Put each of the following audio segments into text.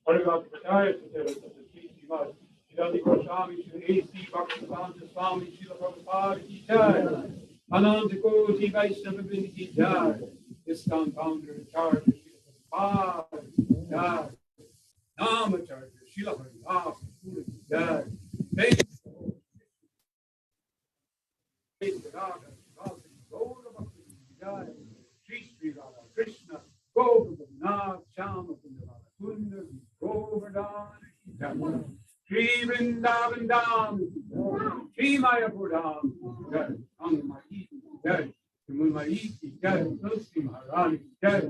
Shri Goswami, Shri A.C. Bhaktivedanta Swami, Srila Prabhupada ki jai. Ananta Koti Vaishnava Vrinda ki jai. ISKCON founder and charger, Srila Prabhupada ki jai. Namacharya, Srila Haridas ki jai. Thank Shri Sri Radha Krishna, Govardhana, Shama Kunda, Govardhana, Shri Vrindavan Dham, Shri Mayapur Dham, Angmai Jai, Munmai Jai, Tulsi Maharani Jai,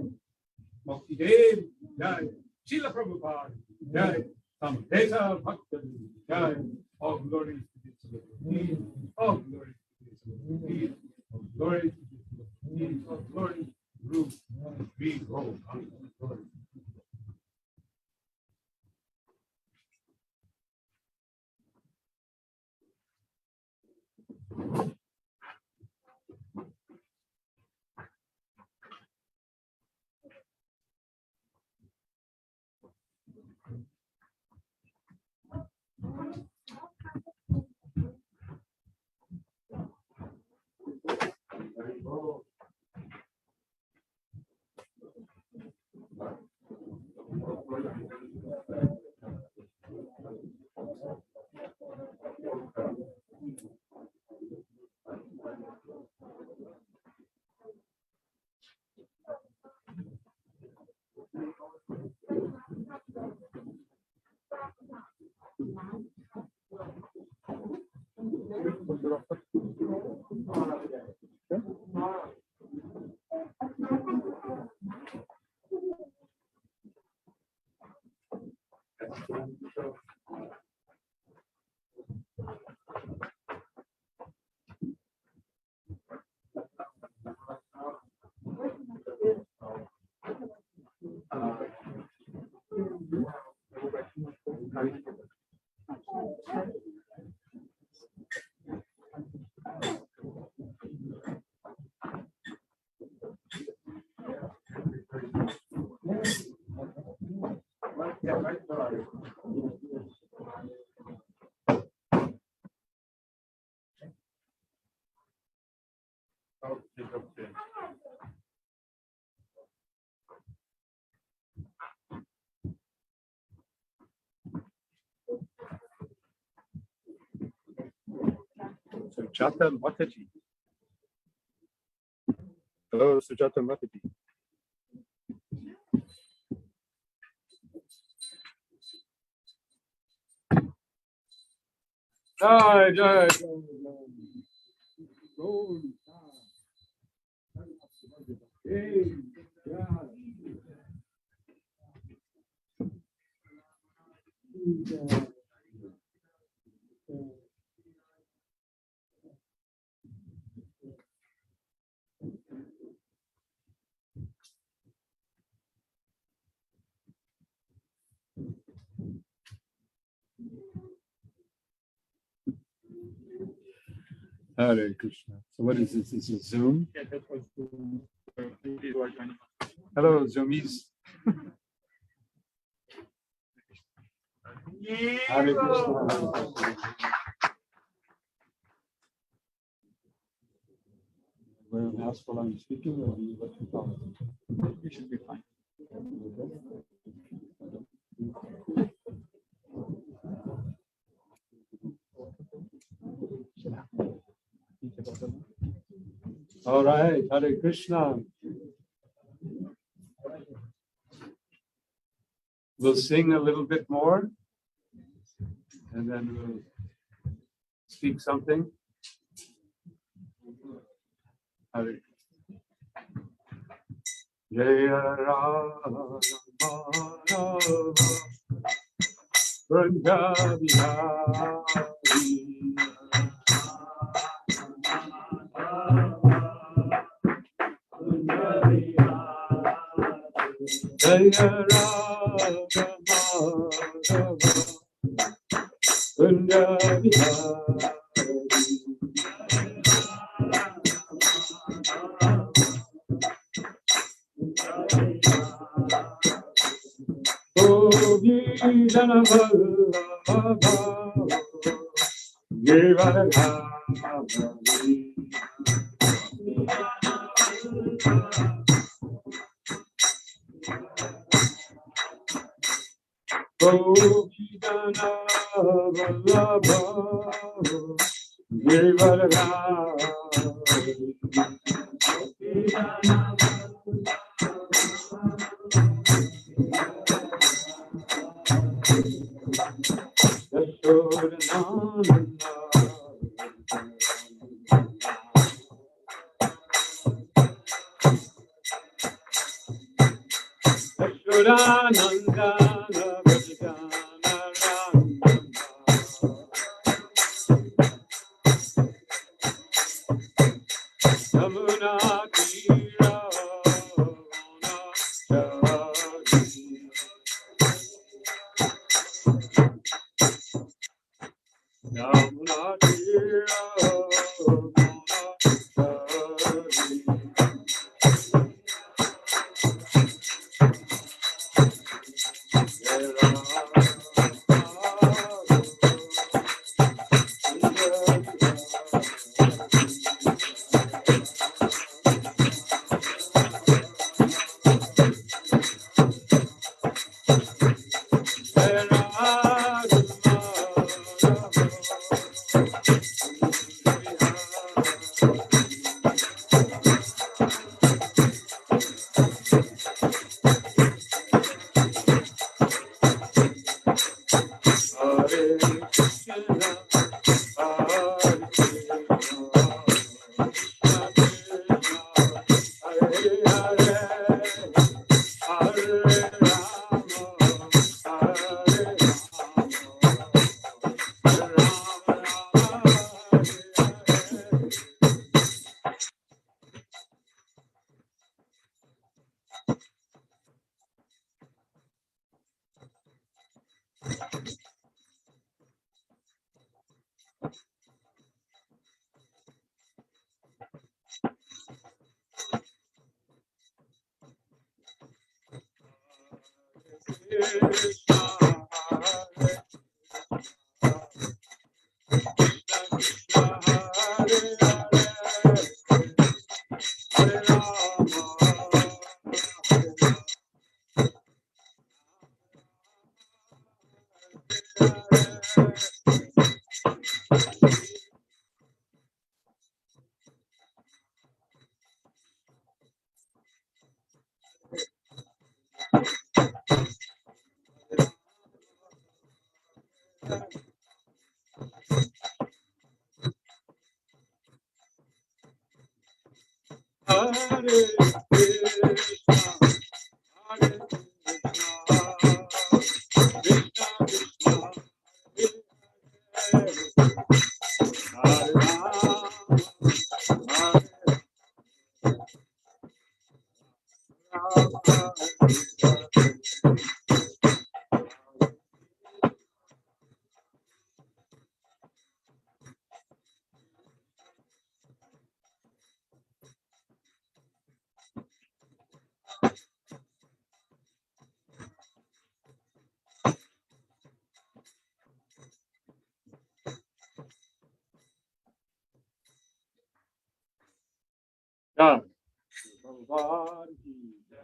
Bhakti Dev Jai, Srila Prabhupada Jai, Samveta Bhakta Jai, all glory to this Lord, all glory to this Lord, all glory to this Lord, all glory to Guru, we go, glory. Sujata Mataji. Hello, Sujata Mataji. Jai, jai, jai, Hare Krishna. So what is this? Is it Zoom? Yeah, that was Zoom. Hello, Zoomies. Hare Krishna. Will you ask while I'm speaking, or do you let me talk? You should be fine. All right, Hare Krishna. We'll sing a little bit more, and then we'll speak something. Hare Jaya Rama Ranga Bihari Jaya Rama Ranga Bihari Oh Jana Vallabha Givaradhavali Jana Vallabha Givaradhavali Yeah. Bhagavan ki jai.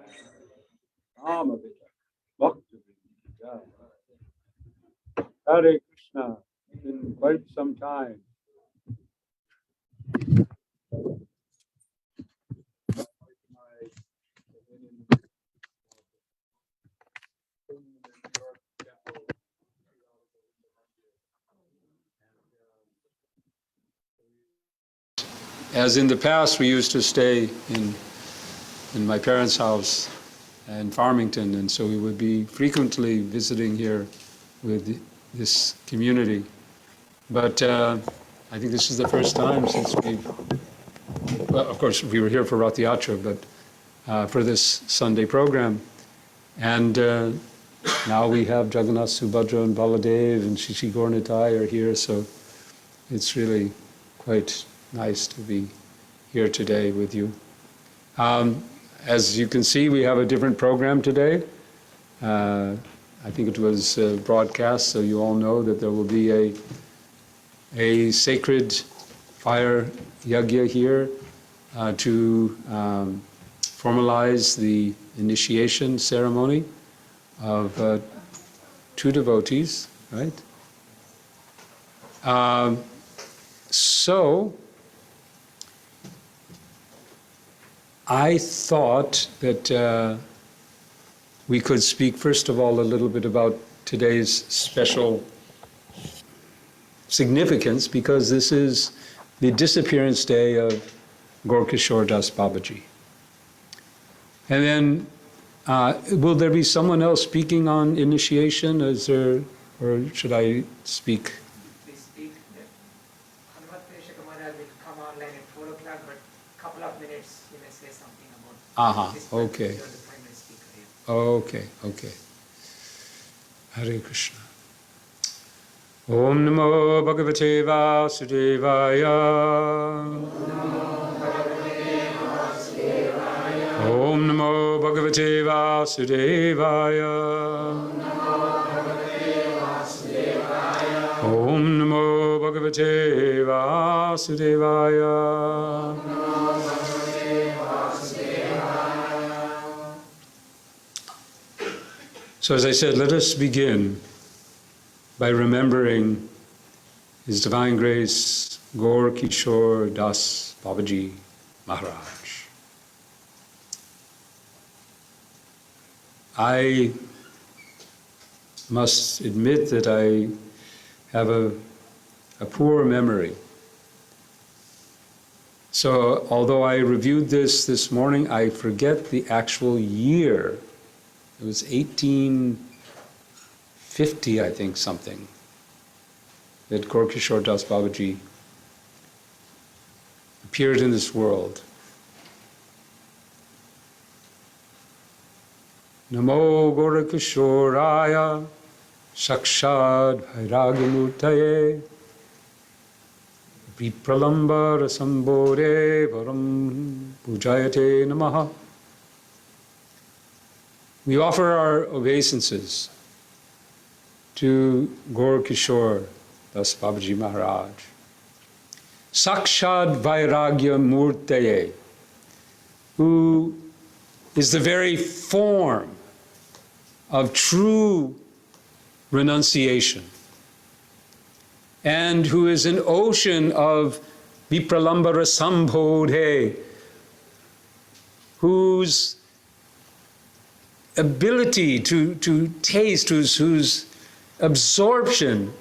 Rama Vijay. Bhakti Vijay. Hare Krishna. It's been quite some time. As in the past, we used to stay in my parents' house in Farmington, and so we would be frequently visiting here with this community. But I think this is the first time since we've, well, of course, we were here for Rath Yatra, but for this Sunday program. And now we have Jagannath, Subhadra, and Baladev, and Shishi Gornitai are here, so it's really quite nice to be here today with you. As you can see, we have a different program today. I think it was broadcast, so you all know that there will be a sacred fire yajna here to formalize the initiation ceremony of 2 devotees, right? So I thought that we could speak first of all a little bit about today's special significance, because this is the disappearance day of Gorkhashore Das Babaji. And then, will there be someone else speaking on initiation? Is there, or should I speak? Please speak. Hanumat Preshaka Maharaj will come online at 4 o'clock, but a couple of minutes you may say something about this. Okay. You're the primary speaker here. Okay. Hare Krishna. Om Namo Bhagavate Vasudevaya. Om Namo Bhagavate Vasudevaya. Om Namo Bhagavate Vasudevaya. So as I said, let us begin by remembering His Divine Grace Gorkhashore Das Babaji Maharaj. I must admit that I have a poor memory. So although I reviewed this morning, I forget the actual year. It was 1850, I think, something, that Gorkhashore Das Babaji appeared in this world. Namo Gorkhashoraya Sakshad Vairagyanurtaye Vipralamba Rasambore Varam Pujayate Namaha. We offer our obeisances to Gorkhashore Das Babaji Maharaj, Sakshad Vairagya Murtaye, who is the very form of true renunciation, and who is an ocean of Vipralambara Sambodhe, whose ability to taste, whose absorption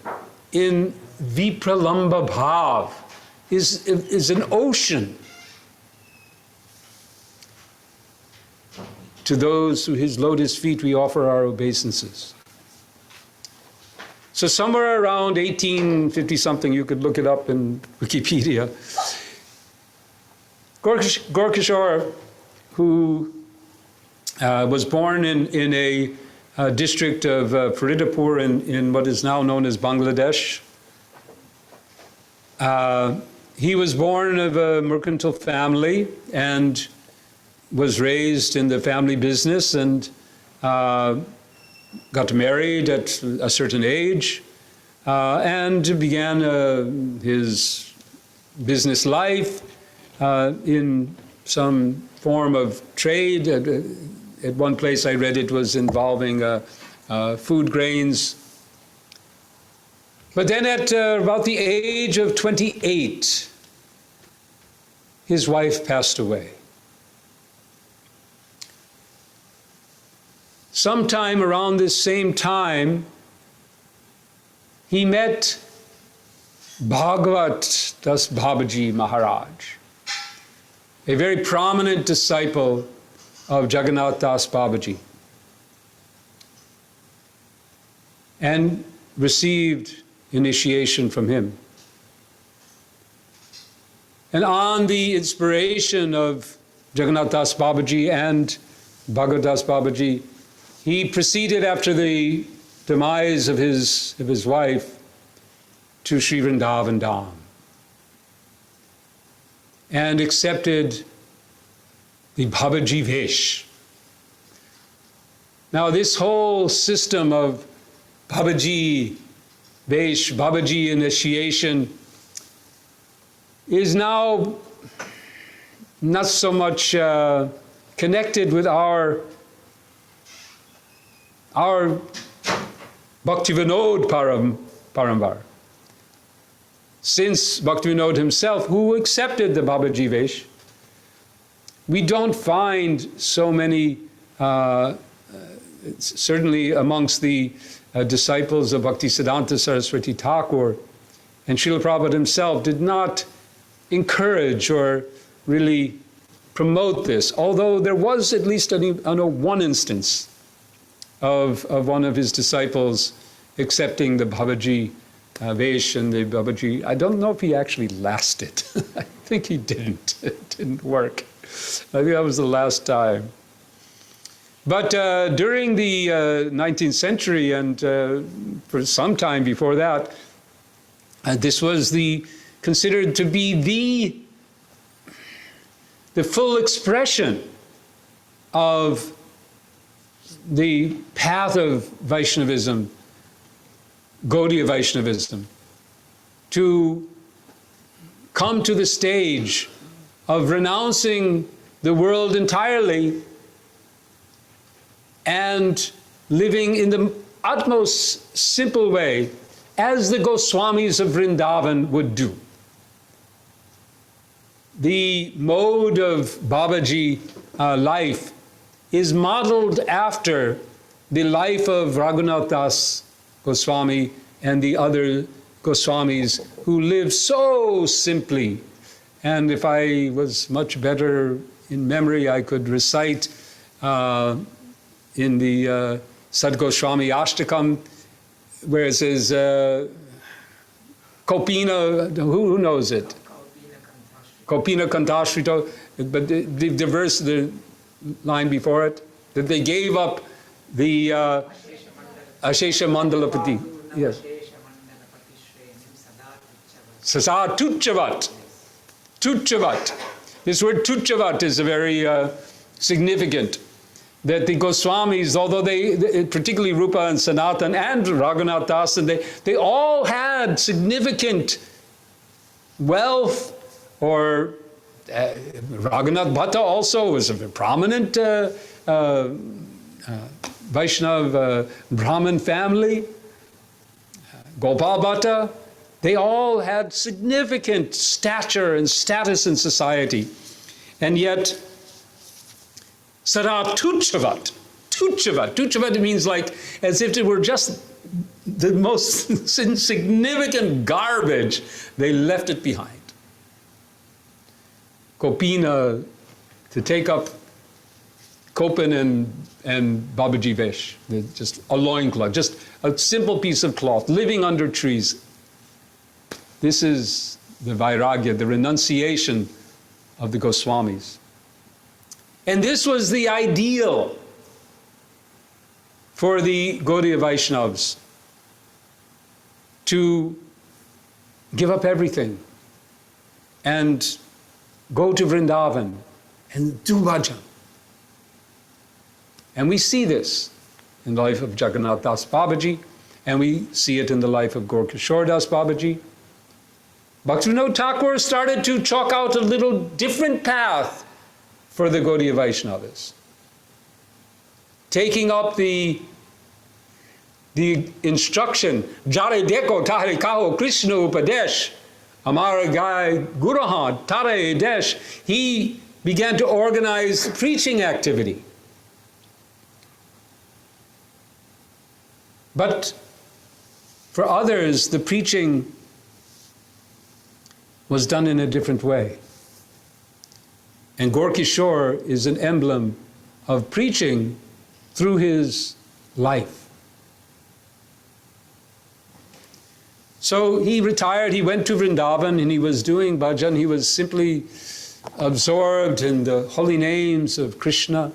in Vipralamba Bhav is an ocean. To those to his lotus feet we offer our obeisances. So somewhere around 1850 something, you could look it up in Wikipedia, Gorkhashore, who was born in a district of Faridapur in what is now known as Bangladesh. He was born of a mercantile family and was raised in the family business, and got married at a certain age, and began his business life in some form of trade. At one place I read it was involving food grains. But then at about the age of 28, his wife passed away. Sometime around this same time, he met Bhagavat Das Babaji Maharaj, a very prominent disciple of Jagannath Das Babaji, and received initiation from him. And on the inspiration of Jagannath Das Babaji and Bhagavat Das Babaji, he proceeded after the demise of his wife to Sri Vrindavan Dham and accepted the Babaji Vesh. Now this whole system of Babaji Vesh, Babaji initiation is now not so much connected with our Bhaktivinoda Parambar. Since Bhaktivinoda himself, who accepted the Babaji Vesh, we don't find so many, certainly amongst the disciples of Bhaktisiddhanta Saraswati Thakur, and Srila Prabhupada himself did not encourage or really promote this, although there was at least one instance of one of his disciples accepting the Babaji Vesh and the Babaji. I don't know if he actually lasted. I think he didn't. It didn't work. I think that was the last time. But during the 19th century and for some time before that, this was considered to be the full expression of the path of Vaishnavism, Gaudiya Vaishnavism, to come to the stage of renouncing the world entirely and living in the utmost simple way, as the Goswamis of Vrindavan would do. The mode of Babaji life is modeled after the life of Raghunath Das Goswami and the other Goswamis who lived so simply. And if I was much better in memory, I could recite in the Sad Goswami Ashtakam, where it says, Kopina, who knows it? Kopina Kantashrito, but the line before it, that they gave up the Ashesha Mandalapati. Yes. Sasa Tuchavat. Tuchavat. This word Tuchavat is a very significant. That the Goswamis, although they particularly Rupa and Sanatan and Raghunath Das, and they all had significant wealth, or Raghunath Bhatta also was a prominent Vaishnav Brahmin family, Gopal Bhatta, they all had significant stature and status in society. And yet, Sarat Tuchavat. Tuchavat means like as if it were just the most insignificant garbage. They left it behind. Kopina, to take up Kopin and Babaji Vesh, just a loincloth, just a simple piece of cloth, living under trees. This is the Vairagya, the renunciation of the Goswamis. And this was the ideal for the Gaudiya Vaishnavas, to give up everything and go to Vrindavan and do bhajan. And we see this in the life of Jagannath Das Babaji, and we see it in the life of Gorkhashore Das Babaji. Bhaktivinoda Thakur started to chalk out a little different path for the Gaudiya Vaishnavas, taking up the instruction, Jare Deko Tahre Kaho Krishna Upadesh, Amara Gai Gurahan Tare Desh. He began to organize preaching activity. But for others, the preaching was done in a different way. And Gorkhashore is an emblem of preaching through his life. So he retired, he went to Vrindavan, and he was doing bhajan. He was simply absorbed in the holy names of Krishna.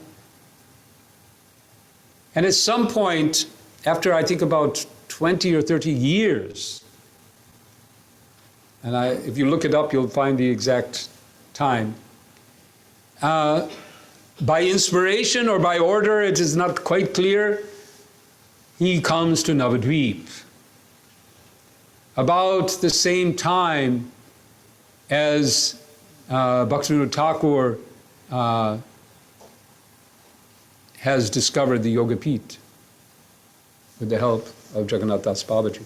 And at some point, after I think about 20 or 30 years, and if you look it up, you'll find the exact time, by inspiration or by order, it is not quite clear, he comes to Navadvip about the same time as Bhaktivinoda Thakur has discovered the Yogapeeth with the help of Jagannath Das Babaji.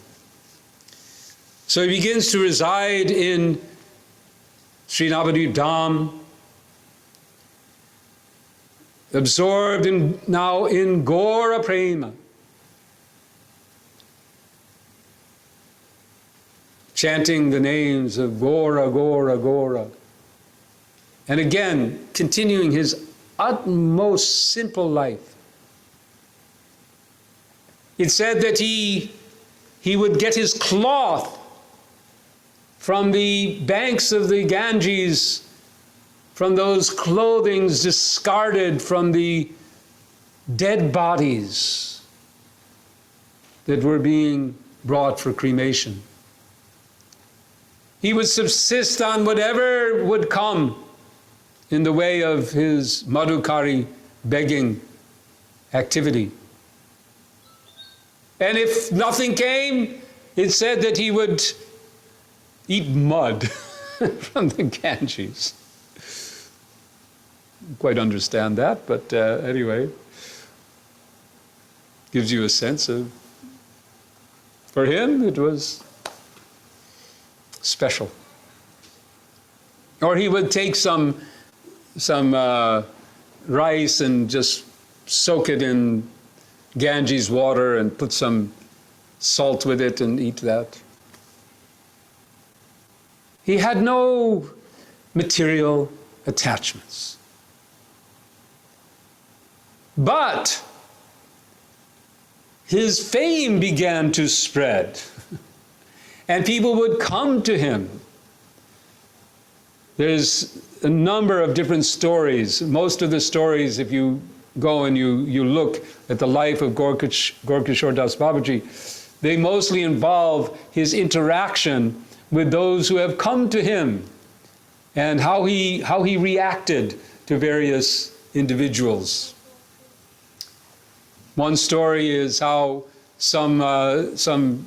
So he begins to reside in Sri Navadvip Dham, absorbed now in Gora Prema, chanting the names of Gora, Gora, Gora, and again continuing his utmost simple life. It said that he would get his cloth from the banks of the Ganges, from those clothings discarded from the dead bodies that were being brought for cremation. He would subsist on whatever would come in the way of his madhukari begging activity. And if nothing came, it said that he would eat mud from the Ganges. Quite understand that, but anyway, gives you a sense of, for him it was special. Or he would take some rice and just soak it in Ganges water and put some salt with it and eat that. He had no material attachments. But his fame began to spread, and people would come to him. There's a number of different stories. Most of the stories, if you go and you look at the life of Gorkhashore Das Babaji, they mostly involve his interaction with those who have come to him and how he reacted to various individuals. One story is how some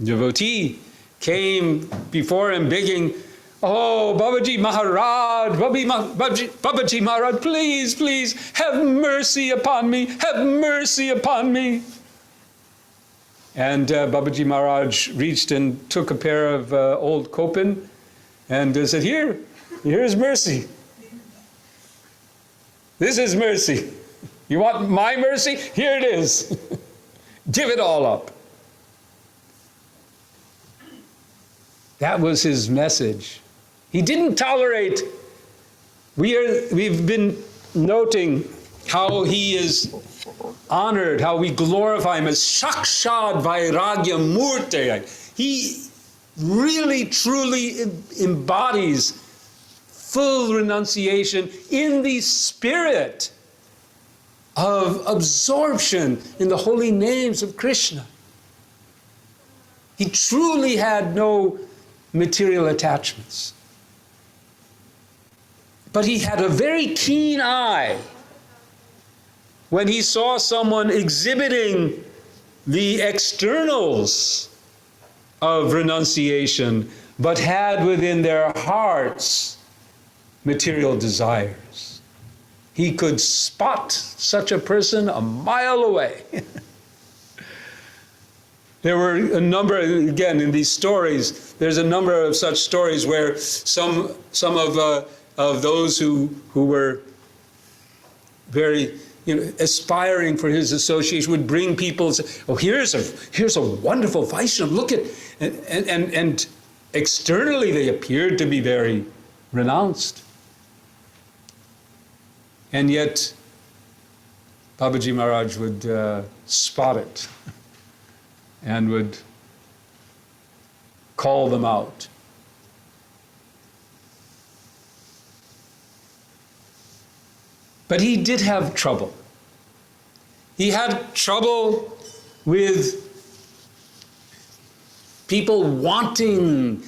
devotee came before him begging, "Oh, Babaji Maharaj, Babaji Maharaj, please, please, have mercy upon me, have mercy upon me." And Babaji Maharaj reached and took a pair of old kopin and said, here's mercy. This is mercy. You want my mercy? Here it is. Give it all up. That was his message. He didn't tolerate. We've been noting how he is honored, how we glorify him as Shakshad Vairagya Murti. He really, truly embodies full renunciation in the spirit of absorption in the holy names of Krishna. He truly had no material attachments. But he had a very keen eye when he saw someone exhibiting the externals of renunciation, but had within their hearts material desires. He could spot such a person a mile away. There were a number, again, in these stories, there's a number of such stories where some of those who were very aspiring for his association would bring people and say, "Oh, here's a wonderful Vaishnava, look at," and externally they appeared to be very renounced. And yet, Babaji Maharaj would spot it and would call them out. But he did have trouble. He had trouble with people wanting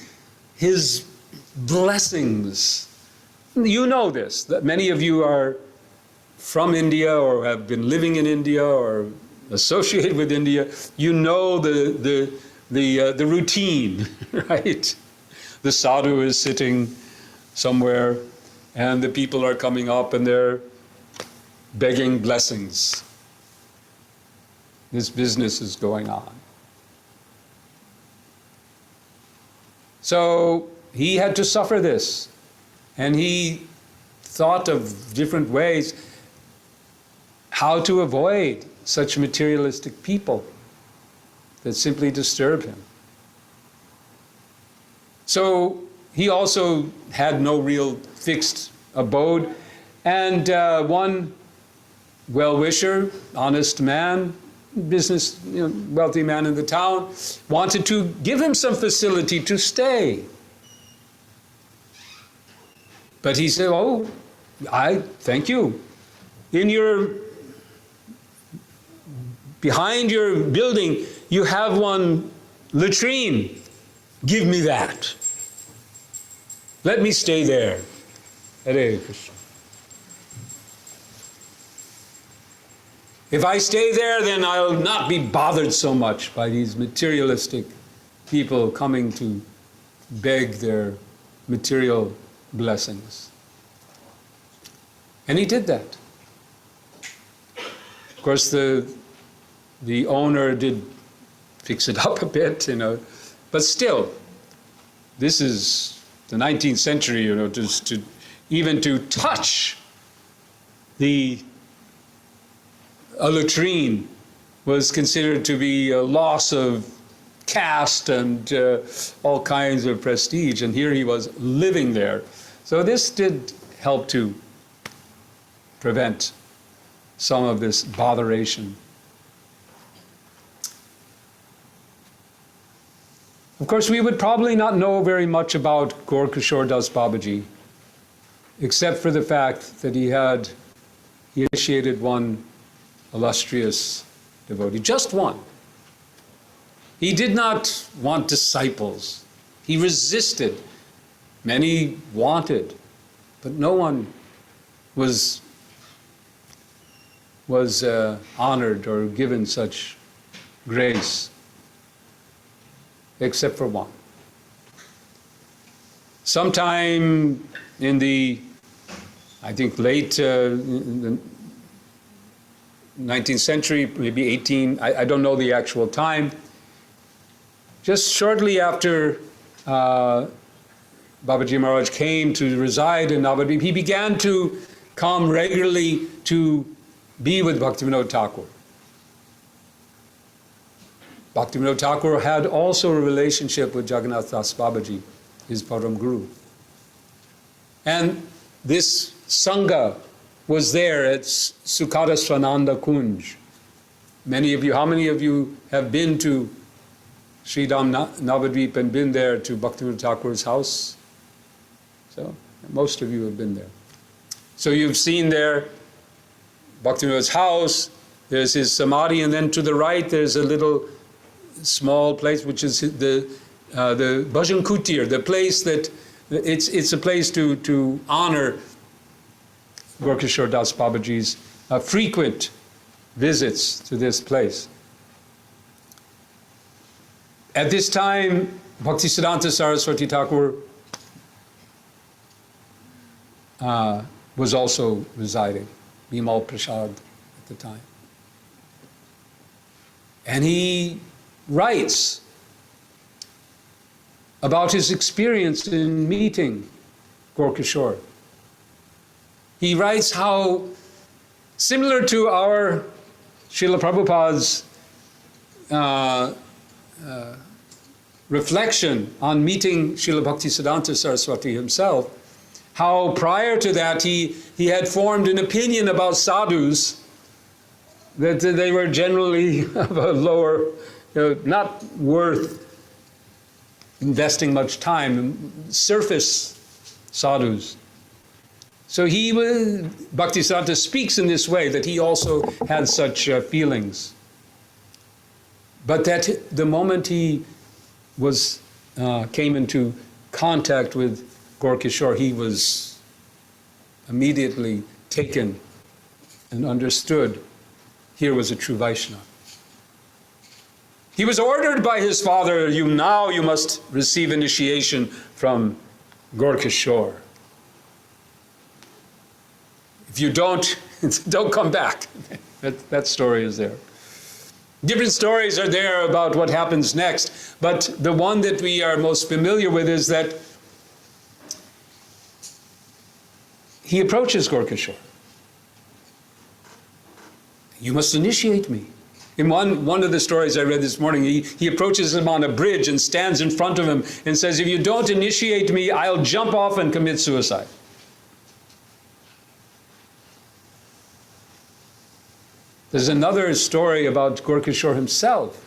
his blessings You know this, that many of you are from India or have been living in India or associated with India. You know the routine, right? The sadhu is sitting somewhere and the people are coming up and they're begging blessings. This business is going on. So he had to suffer this, and he thought of different ways how to avoid such materialistic people that simply disturb him. So he also had no real fixed abode, and one well-wisher, honest man, business, wealthy man in the town, wanted to give him some facility to stay. But he said, "Oh, I thank you. Behind your building, you have one latrine. Give me that. Let me stay there." Hare Krishna. If I stay there, then I'll not be bothered so much by these materialistic people coming to beg their material blessings. And he did that. Of course, the owner did fix it up a bit, but still, this is the 19th century, even to touch a latrine was considered to be a loss of caste and all kinds of prestige, and here he was living there. So this did help to prevent some of this botheration. Of course, we would probably not know very much about Gorkhashore Das Babaji, except for the fact that he initiated one illustrious devotee, just one. He did not want disciples. He resisted. Many wanted, but no one was honored or given such grace, except for one. Sometime in the, I think, late in the 19th century, maybe 18, I don't know the actual time, just shortly after Babaji Maharaj came to reside in Navadvip, he began to come regularly to be with Bhaktivinoda Thakur. Bhaktivinoda Thakur had also a relationship with Jagannath Das Babaji, his Param Guru. And this Sangha was there at Sukhada Swananda Kunj. How many of you have been to Sridham Navadvip and been there to Bhaktivinoda Thakur's house? So, most of you have been there. So you've seen there Bhaktivinoda's house, there's his samadhi, and then to the right there's a little small place which is the Bhajan Kutir, the place that, it's a place to honor Gorkhashore Das Babaji's frequent visits to this place. At this time, Bhaktisiddhanta Saraswati Thakur was also residing, Bimal Prasad at the time. And he writes about his experience in meeting Gorkhashore. He writes how, similar to our Srila Prabhupada's reflection on meeting Srila Bhaktisiddhanta Saraswati himself, how prior to that he had formed an opinion about sadhus, that they were generally of a lower, not worth investing much time in, surface sadhus. So Bhaktisiddhanta speaks in this way, that he also had such feelings. But that the moment he came into contact with Gorkhashore, he was immediately taken and understood here was a true Vaishnava. He was ordered by his father, you must receive initiation from Gorkhashore. If you don't come back. That story is there. Different stories are there about what happens next, but the one that we are most familiar with is that he approaches Gorkhashore. You must initiate me. In one of the stories I read this morning, he approaches him on a bridge and stands in front of him and says, if you don't initiate me, I'll jump off and commit suicide. There's another story about Gorkhashore himself,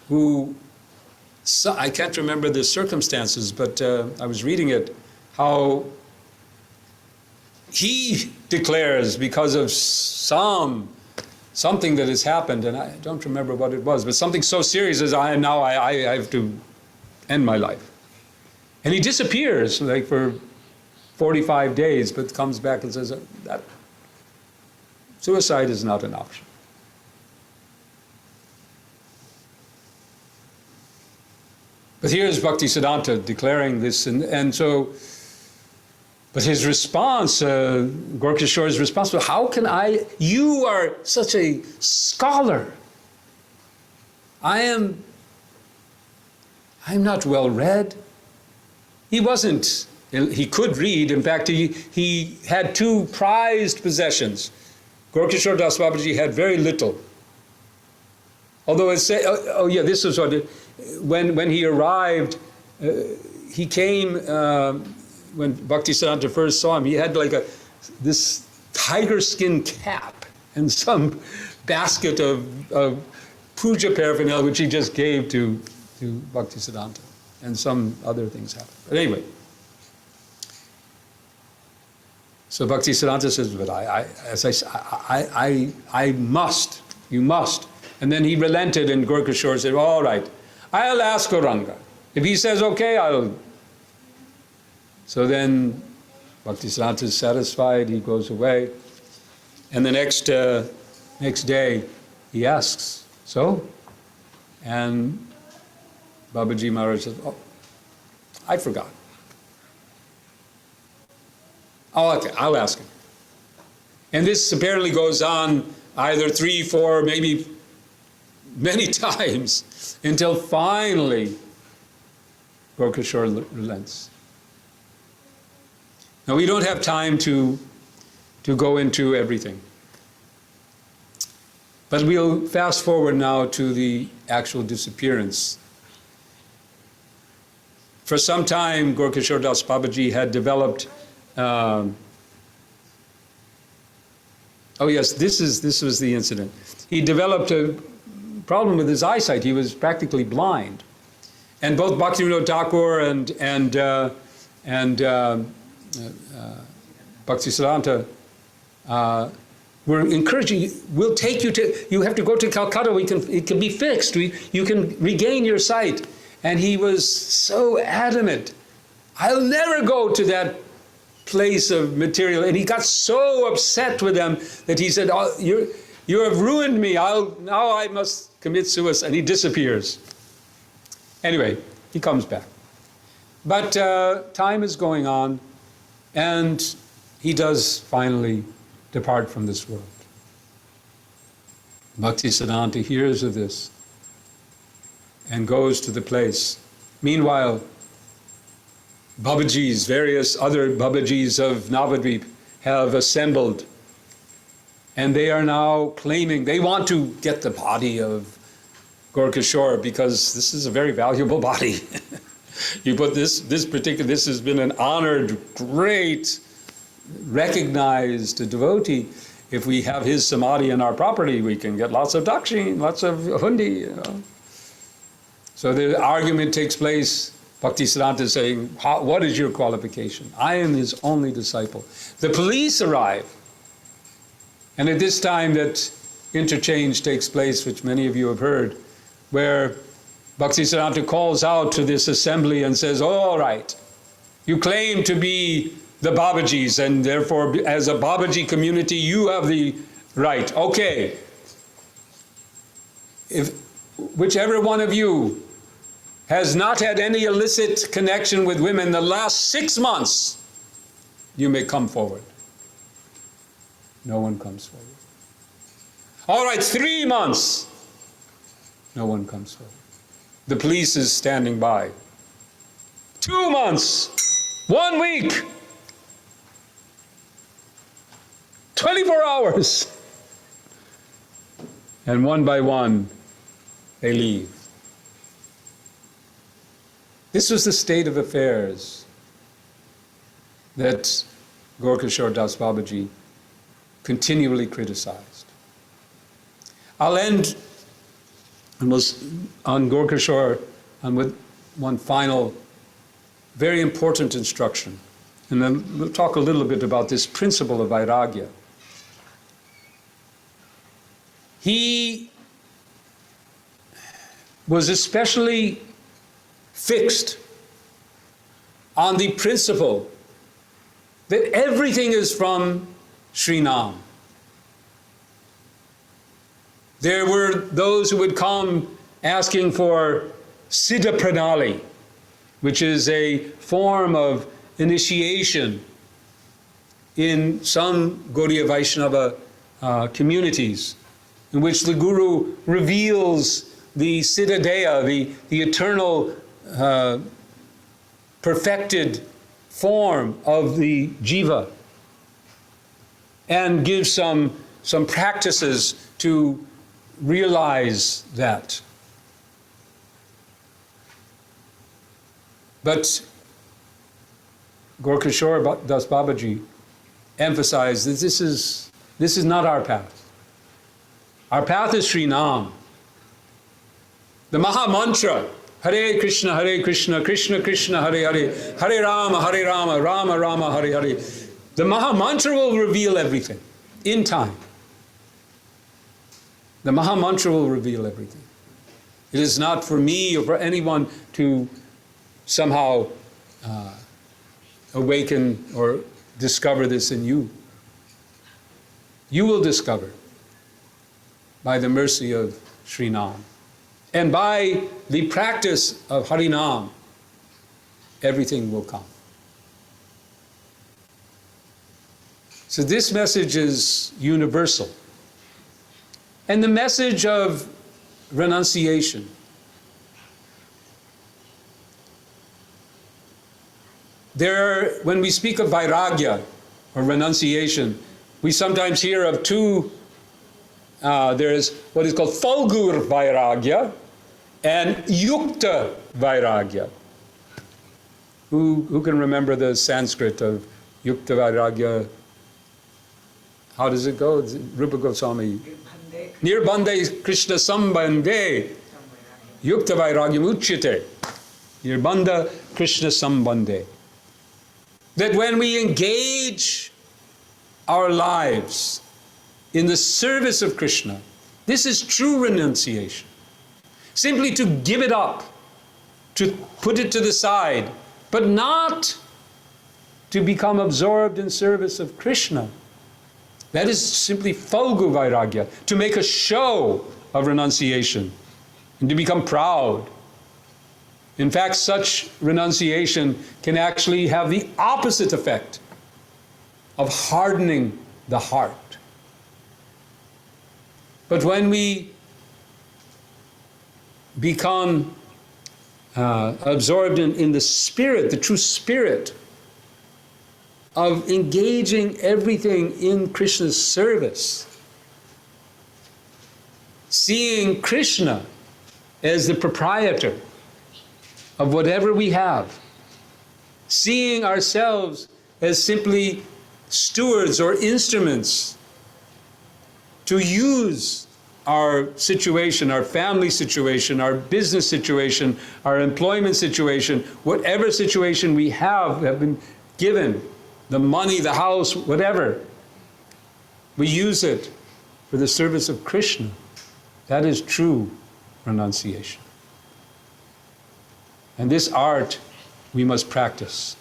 who, I can't remember the circumstances, but I was reading it, how he declares because of something that has happened, and I don't remember what it was, but something so serious as I have to end my life. And he disappears like for 45 days, but comes back and says that suicide is not an option. But here's Bhaktisiddhanta declaring this, and so, but his response, Gorkhashore's response was, how can you are such a scholar. I'm not well read. He could read. In fact, he had two prized possessions. Gorkhashore Das Babaji had very little. Although it said, this is what when he arrived, he came, when Bhaktisiddhanta first saw him, he had like this tiger skin cap and some basket of puja paraphernalia, which he just gave to Bhaktisiddhanta, and some other things happened. But anyway, so Bhaktisiddhanta says, but I must, you must. And then he relented, and Gorkhashore said, all right, I'll ask Auranga. If he says okay, I'll. So then Bhaktisiddhanta is satisfied, he goes away. And the next day, he asks, so? And Babaji Maharaj says, oh, I forgot. Oh, okay, I'll ask him. And this apparently goes on either 3, 4, maybe many times, until finally Gorkhashore relents. Now, we don't have time to go into everything. But we'll fast forward now to the actual disappearance. For some time, Gorkhashore Das Babaji had developed this was the incident. He developed a problem with his eyesight. He was practically blind. And both Bhaktivinoda Thakur and Bhaktisiddhanta were encouraging, we'll take you have to go to Calcutta, it can be fixed, you can regain your sight. And he was so adamant, I'll never go to that place of material. And he got so upset with them that he said, oh, you have ruined me, now I must commit suicide. And he disappears. Anyway, he comes back. But time is going on, and he does finally depart from this world. Bhaktisiddhanta hears of this and goes to the place. Meanwhile, Babajis, various other Babajis of Navadvip have assembled, and they are now claiming they want to get the body of Gorkhashore because this is a very valuable body. You put this has been an honored, great, recognized devotee. If we have his samadhi in our property, we can get lots of dakshin, lots of hundi, you know. So the argument takes place. Bhaktisiddhanta is saying, what is your qualification? I am his only disciple. The police arrive. And at this time that interchange takes place, which many of you have heard, where Bhaktisiddhanta calls out to this assembly and says, all right, you claim to be the Babajis, and therefore as a Babaji community you have the right. Okay, if whichever one of you has not had any illicit connection with women the last 6 months, you may come forward. No one comes forward. All right, 3 months. No one comes forward. The police is standing by. 2 months. 1 week. 24 hours. And one by one, they leave. This was the state of affairs that Gorkhashore Das Babaji continually criticized. I'll end on Gorkhashore and with one final very important instruction. And then we'll talk a little bit about this principle of vairagya. He was especially fixed on the principle that everything is from Sri Nam. There were those who would come asking for Sita Pranali, which is a form of initiation in some Gaudiya Vaishnava communities, in which the Guru reveals the Siddha Deya, the eternal perfected form of the jiva, and gives some practices to realize that. But Gorkhashore Das Babaji emphasized that this is not our path. Our path is Sri Nam. The Maha Mantra, Hare Krishna, Krishna Krishna, Hare Hare, Hare Rama, Rama Rama, Hare Hare. The Maha Mantra will reveal everything in time. The Maha Mantra will reveal everything. It is not for me or for anyone to somehow awaken or discover this in you. You will discover by the mercy of Sri Nam. And by the practice of Harinam, everything will come. So this message is universal. And the message of renunciation. When we speak of vairagya or renunciation, we sometimes hear of two. There is what is called Falgur Vairagya and Yukta Vairagya. Who can remember the Sanskrit of Yukta Vairagya? How does it go? Rupa Goswami. Nirbandhe Krishna Sambandhe Yukta Vairagya Uchyate. Nirbandha Krishna Sambandhe. That when we engage our lives in the service of Krishna, this is true renunciation. Simply to give it up, to put it to the side, but not to become absorbed in service of Krishna. That is simply Falgu Vairagya, to make a show of renunciation and to become proud. In fact, such renunciation can actually have the opposite effect of hardening the heart. But when we become absorbed in the spirit, the true spirit of engaging everything in Krishna's service, seeing Krishna as the proprietor of whatever we have, seeing ourselves as simply stewards or instruments to use our situation, our family situation, our business situation, our employment situation, whatever situation we have been given, the money, the house, whatever, we use it for the service of Krishna. That is true renunciation. And this art we must practice.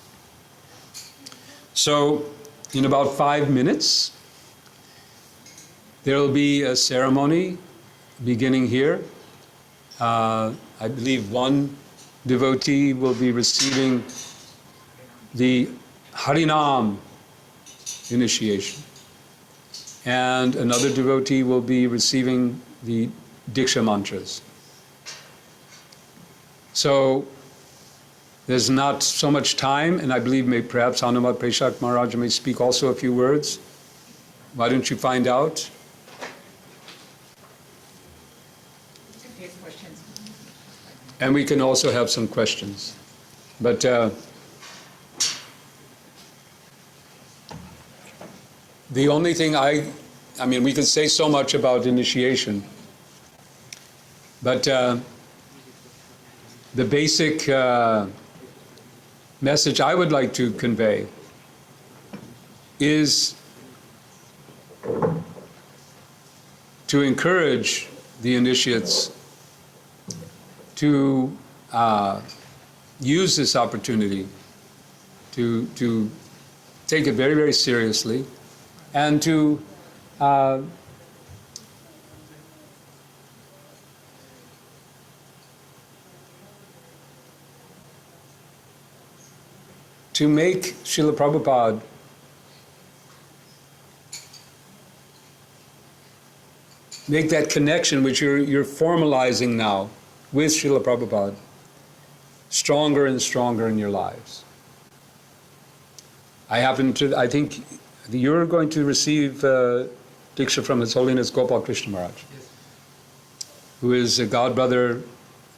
So, in about 5 minutes, there will be a ceremony beginning here. I believe one devotee will be receiving the Harinam initiation, and another devotee will be receiving the Diksha mantras. So there's not so much time, and I believe perhaps Hanumat Preshak Maharaj may speak also a few words. Why don't you find out? Take questions. And we can also have some questions. But the only thing I mean, we could say so much about initiation, but the basic message I would like to convey is to encourage the initiates to use this opportunity to take it very, very seriously, and to make Srila Prabhupada make that connection which you're formalizing now with Srila Prabhupada stronger and stronger in your lives. I think you're going to receive Diksha from His Holiness Gopal Krishna Maharaj, who is a godbrother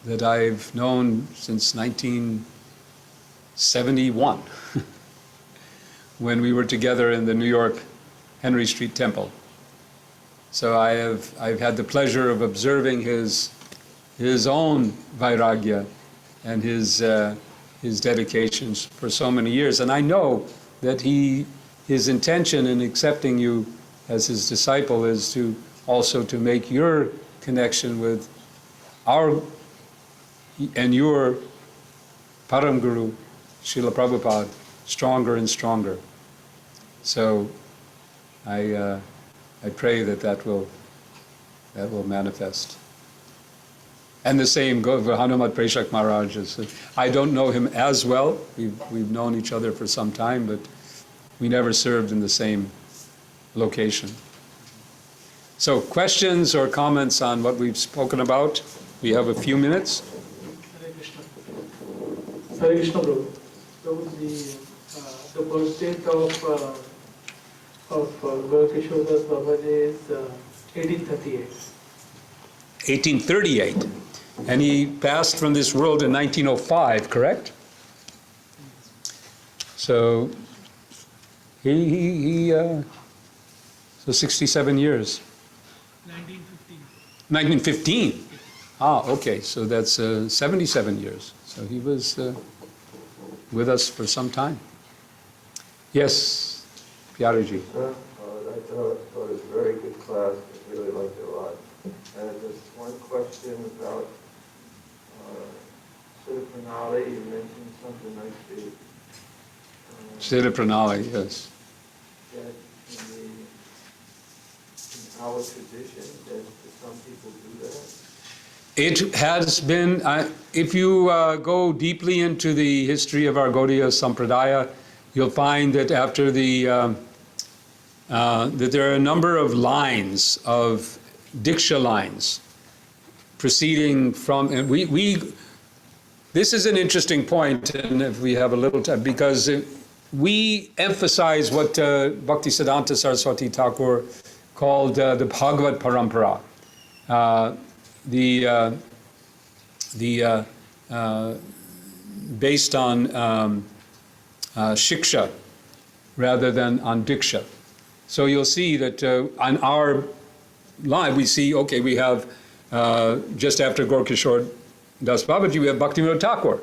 that I've known since 1971, when we were together in the New York Henry Street Temple. So I've had the pleasure of observing his own vairagya and his dedications for so many years, and I know that his intention in accepting you as his disciple is to also to make your connection with our and your Param Guru, Srila Prabhupada, stronger and stronger. So I pray that will manifest. And the same goes for Hanumat Preshak Maharaj. I don't know him as well. We've known each other for some time, but we never served in the same location. So questions or comments on what we've spoken about? We have a few minutes. Hare Krishna. Hare Krishna, Prabhu. So the birth date of Gorkhashore Babaji is 1838. 1838. And he passed from this world in 1905, correct? So so 67 years. 1915. Okay, so that's 77 years. So he was with us for some time. Yes, Pyariji. I thought it was a very good class. I really liked it a lot. And just one question about Sita Pranali. You mentioned something like Sita Pranali, yes. that in our tradition, that some people do that. It has been, if you go deeply into the history of our Gaudiya Sampradaya, you'll find that after that there are a number of lines, of Diksha lines, proceeding from, and this is an interesting point, and if we have a little time, because we emphasize what Bhaktisiddhanta Saraswati Thakur called the Bhagavad Parampara, based on Shiksha rather than on Diksha. So you'll see that on our line we see, okay, we have just after Gorkhashore Das Babaji, we have Bhaktivinoda Thakur.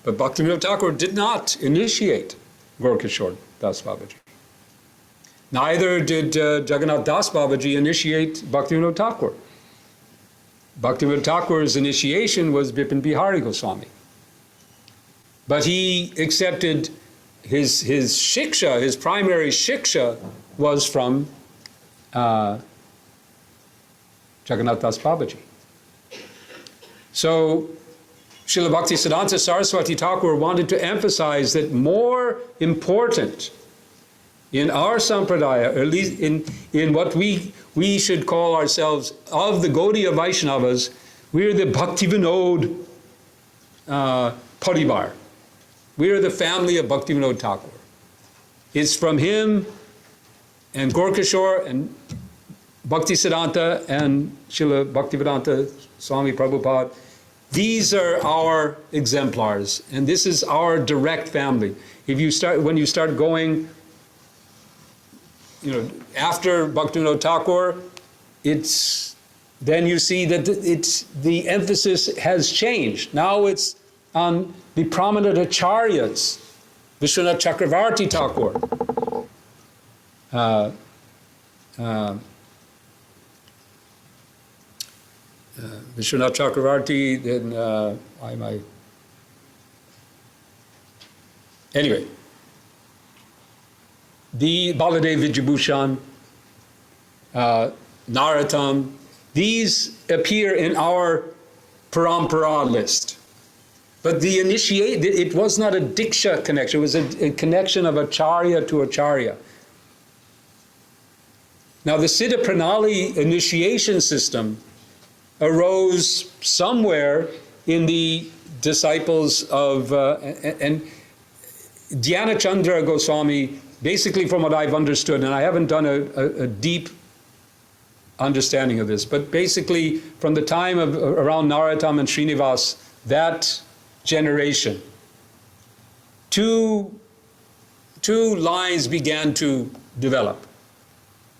But Bhaktivinoda Thakur did not initiate Gorkhashore Das Babaji. Neither did Jagannath Das Babaji initiate Bhaktivinoda Thakur. Bhaktivinoda Thakur's initiation was Bipin Bihari Goswami. But he accepted his shiksha, his primary shiksha, was from Jagannath Das Babaji. So Srila Bhaktisiddhanta Saraswati Thakur wanted to emphasize that more important in our sampradaya, or at least in what we should call ourselves of the Gaudiya Vaishnavas, we're the Bhaktivinod Paribar. We are the family of Bhaktivinod Thakur. It's from him and Gorkhashore and Bhaktisiddhanta and Srila Bhaktivedanta Swami Prabhupada. These are our exemplars, and this is our direct family. When you start going, after Bhaktivinoda Thakur, then you see that the emphasis has changed. Now it's on the prominent acharyas, Vishwanath Chakravarti Thakur, Vishwanath Chakravarti, then anyway, the Baladev Vijayabhushan, Narottam, these appear in our parampara list. But it was not a diksha connection, it was a connection of acharya to acharya. Now the Siddha Pranali initiation system arose somewhere in the disciples of, and Dhyana Chandra Goswami, basically from what I've understood, and I haven't done a deep understanding of this, but basically from the time of around Narottam and Srinivas, that generation, two lines began to develop.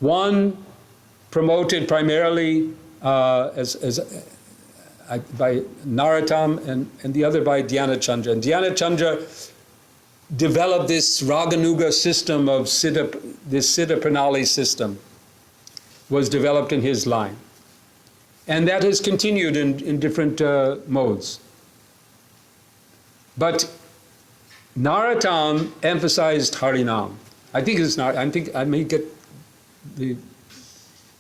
One promoted primarily by Narottam and the other by Dhyana Chandra. And Dhyana Chandra developed this Raganuga system of this Siddha Pranali system was developed in his line. And that has continued in different modes. But Narottam emphasized Harinam. I think I may get the...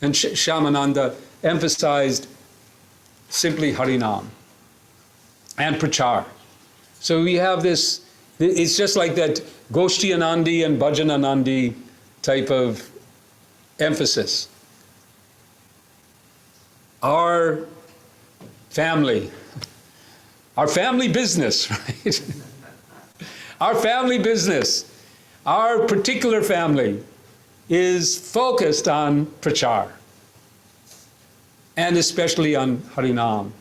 And Shyamananda emphasized simply Harinam and Prachar. So we have this, it's just like that Goshtianandi and Bhajananandi type of emphasis. Our family business, right? Our family business, our particular family is focused on Prachar, and especially on Harinam,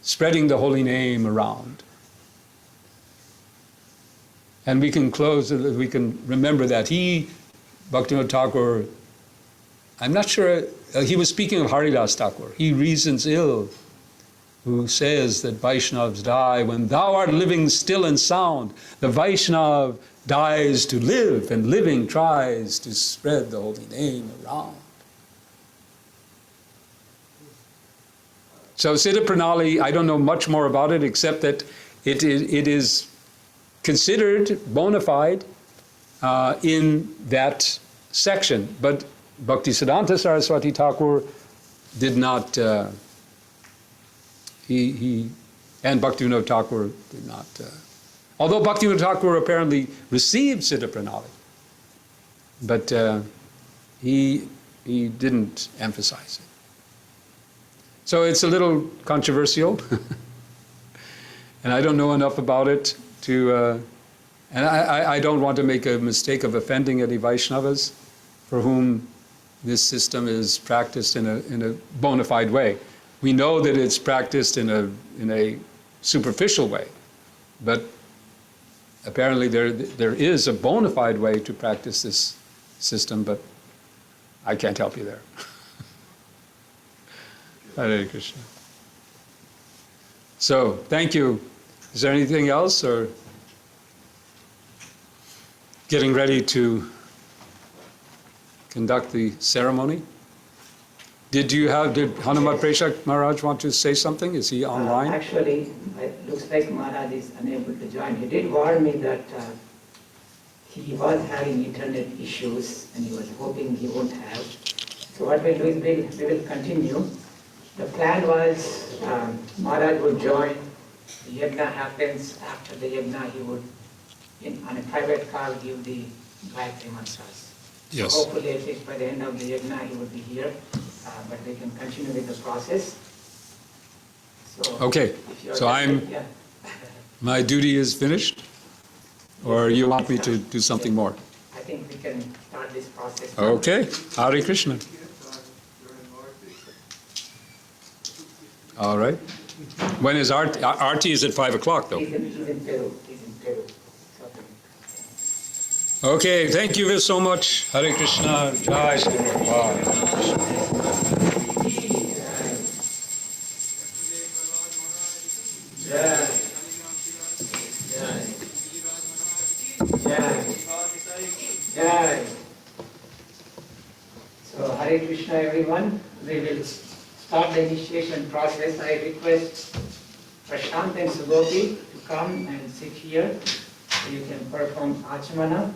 spreading the holy name around. And we can we can remember that. Bhaktivinoda Thakur, I'm not sure, he was speaking of Haridas Thakur. He reasons ill, who says that Vaishnavas die when thou art living still and sound. The Vaishnav dies to live, and living tries to spread the holy name around. So Siddha Pranali, I don't know much more about it except that it is considered bona fide in that section. But Bhaktisiddhanta Saraswati Thakur did not, and Bhaktivinoda Thakur did not. Although Bhaktivinoda Thakur apparently received Siddha Pranali, but he didn't emphasize it. So it's a little controversial, and I don't know enough about it to, and I don't want to make a mistake of offending any Vaishnavas for whom this system is practiced in a bona fide way. We know that it's practiced in a superficial way, but apparently there is a bona fide way to practice this system, but I can't help you there. Hare Krishna. So, thank you. Is there anything else, or getting ready to conduct the ceremony? Did Hanumat Preshak Maharaj want to say something? Is he online? Actually, it looks like Maharaj is unable to join. He did warn me that he was having internet issues and he was hoping he won't have. So what we'll do is we will continue. The plan was Maharaj would join. The Yajna happens. After the Yajna, he would, on a private call, give the Gayatri mantras. Yes. So hopefully, at least by the end of the Yajna, he would be here. But we can continue with the process. So Okay, if you're so yeah. my duty is finished? Or you want me to do something more? I think we can start this process. Okay, Hare Krishna. All right. When is Aarti is at 5 o'clock though? He's in Peru. Okay, thank you so much. Hare Krishna. Jai Shri Prabhupada. Jai. Jai. Jai. So Hare Krishna everyone. We will start the initiation process. I request Prashant and Sugopi to come and sit here so you can perform Achmana.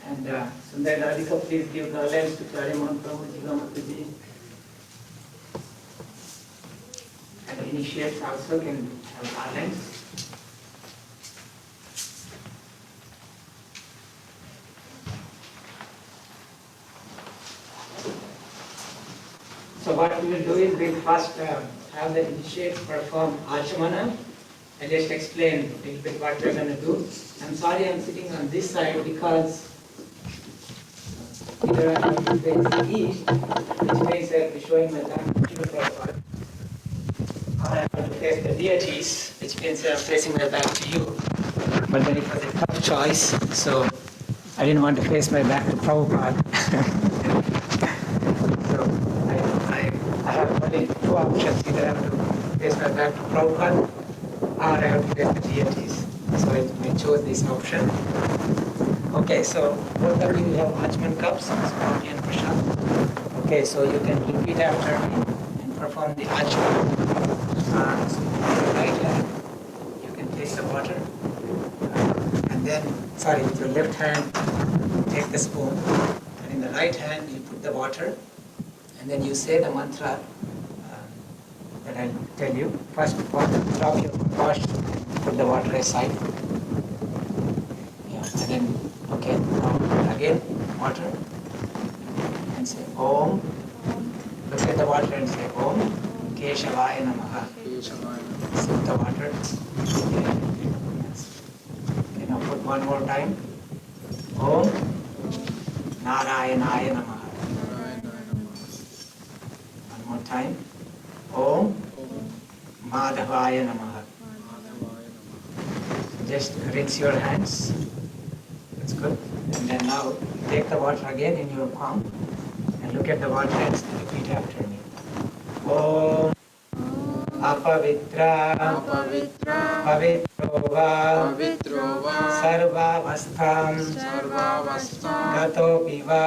And Sundar Radhika, please give garlands to Maha Mantra. And the initiates also can have garlands. So what we will do is we will first have the initiates perform Achmana. I'll just explain a little bit what we're going to do. I'm sorry I'm sitting on this side because either I'm going to face east, which means I'll be showing my back to the Prabhupada, or I'm going to face the deities, which means I'm facing my back to you. But then it was a tough choice, so I didn't want to face my back to Prabhupada. So I have only two options. Either I have to face my back to Prabhupada, or I have to face the deities. So I chose this option. Okay, so both of you have Achman cups, Swami and Prashant. Okay, so you can repeat after me and perform the Achman. So with your right hand, you can place the water. And then, with your left hand, take the spoon. And in the right hand, you put the water. And then you say the mantra that I'll tell you. First, drop your wash, put the water aside. Yeah, and then, okay, now again, water. And say Om. Look at the water and say Om. Keshavaya Namaha. Sip the water. Okay, now put one more time. Om Narayanaya Namaha. One more time. Om Madhavaya Namaha. Just rinse your hands. That's good. And then now take the water again in your palm and look at the water and repeat after me. Om Apavitra Pavitrova Sarvavastham Gatopiva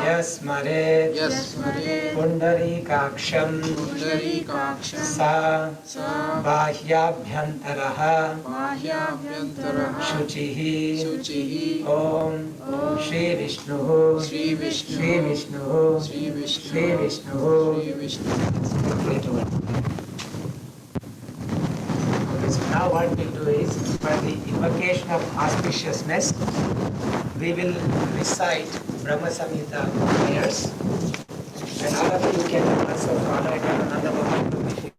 Yasmare Pundarikaksham Sa Bahyabhyantaraha Shuchihi Om Shri Vishnuhu Shri Vishnuhu. Okay, so now what we'll do is, for the invocation of auspiciousness, we will recite Brahma Samhita prayers, and all of you can also follow it on another Babaji.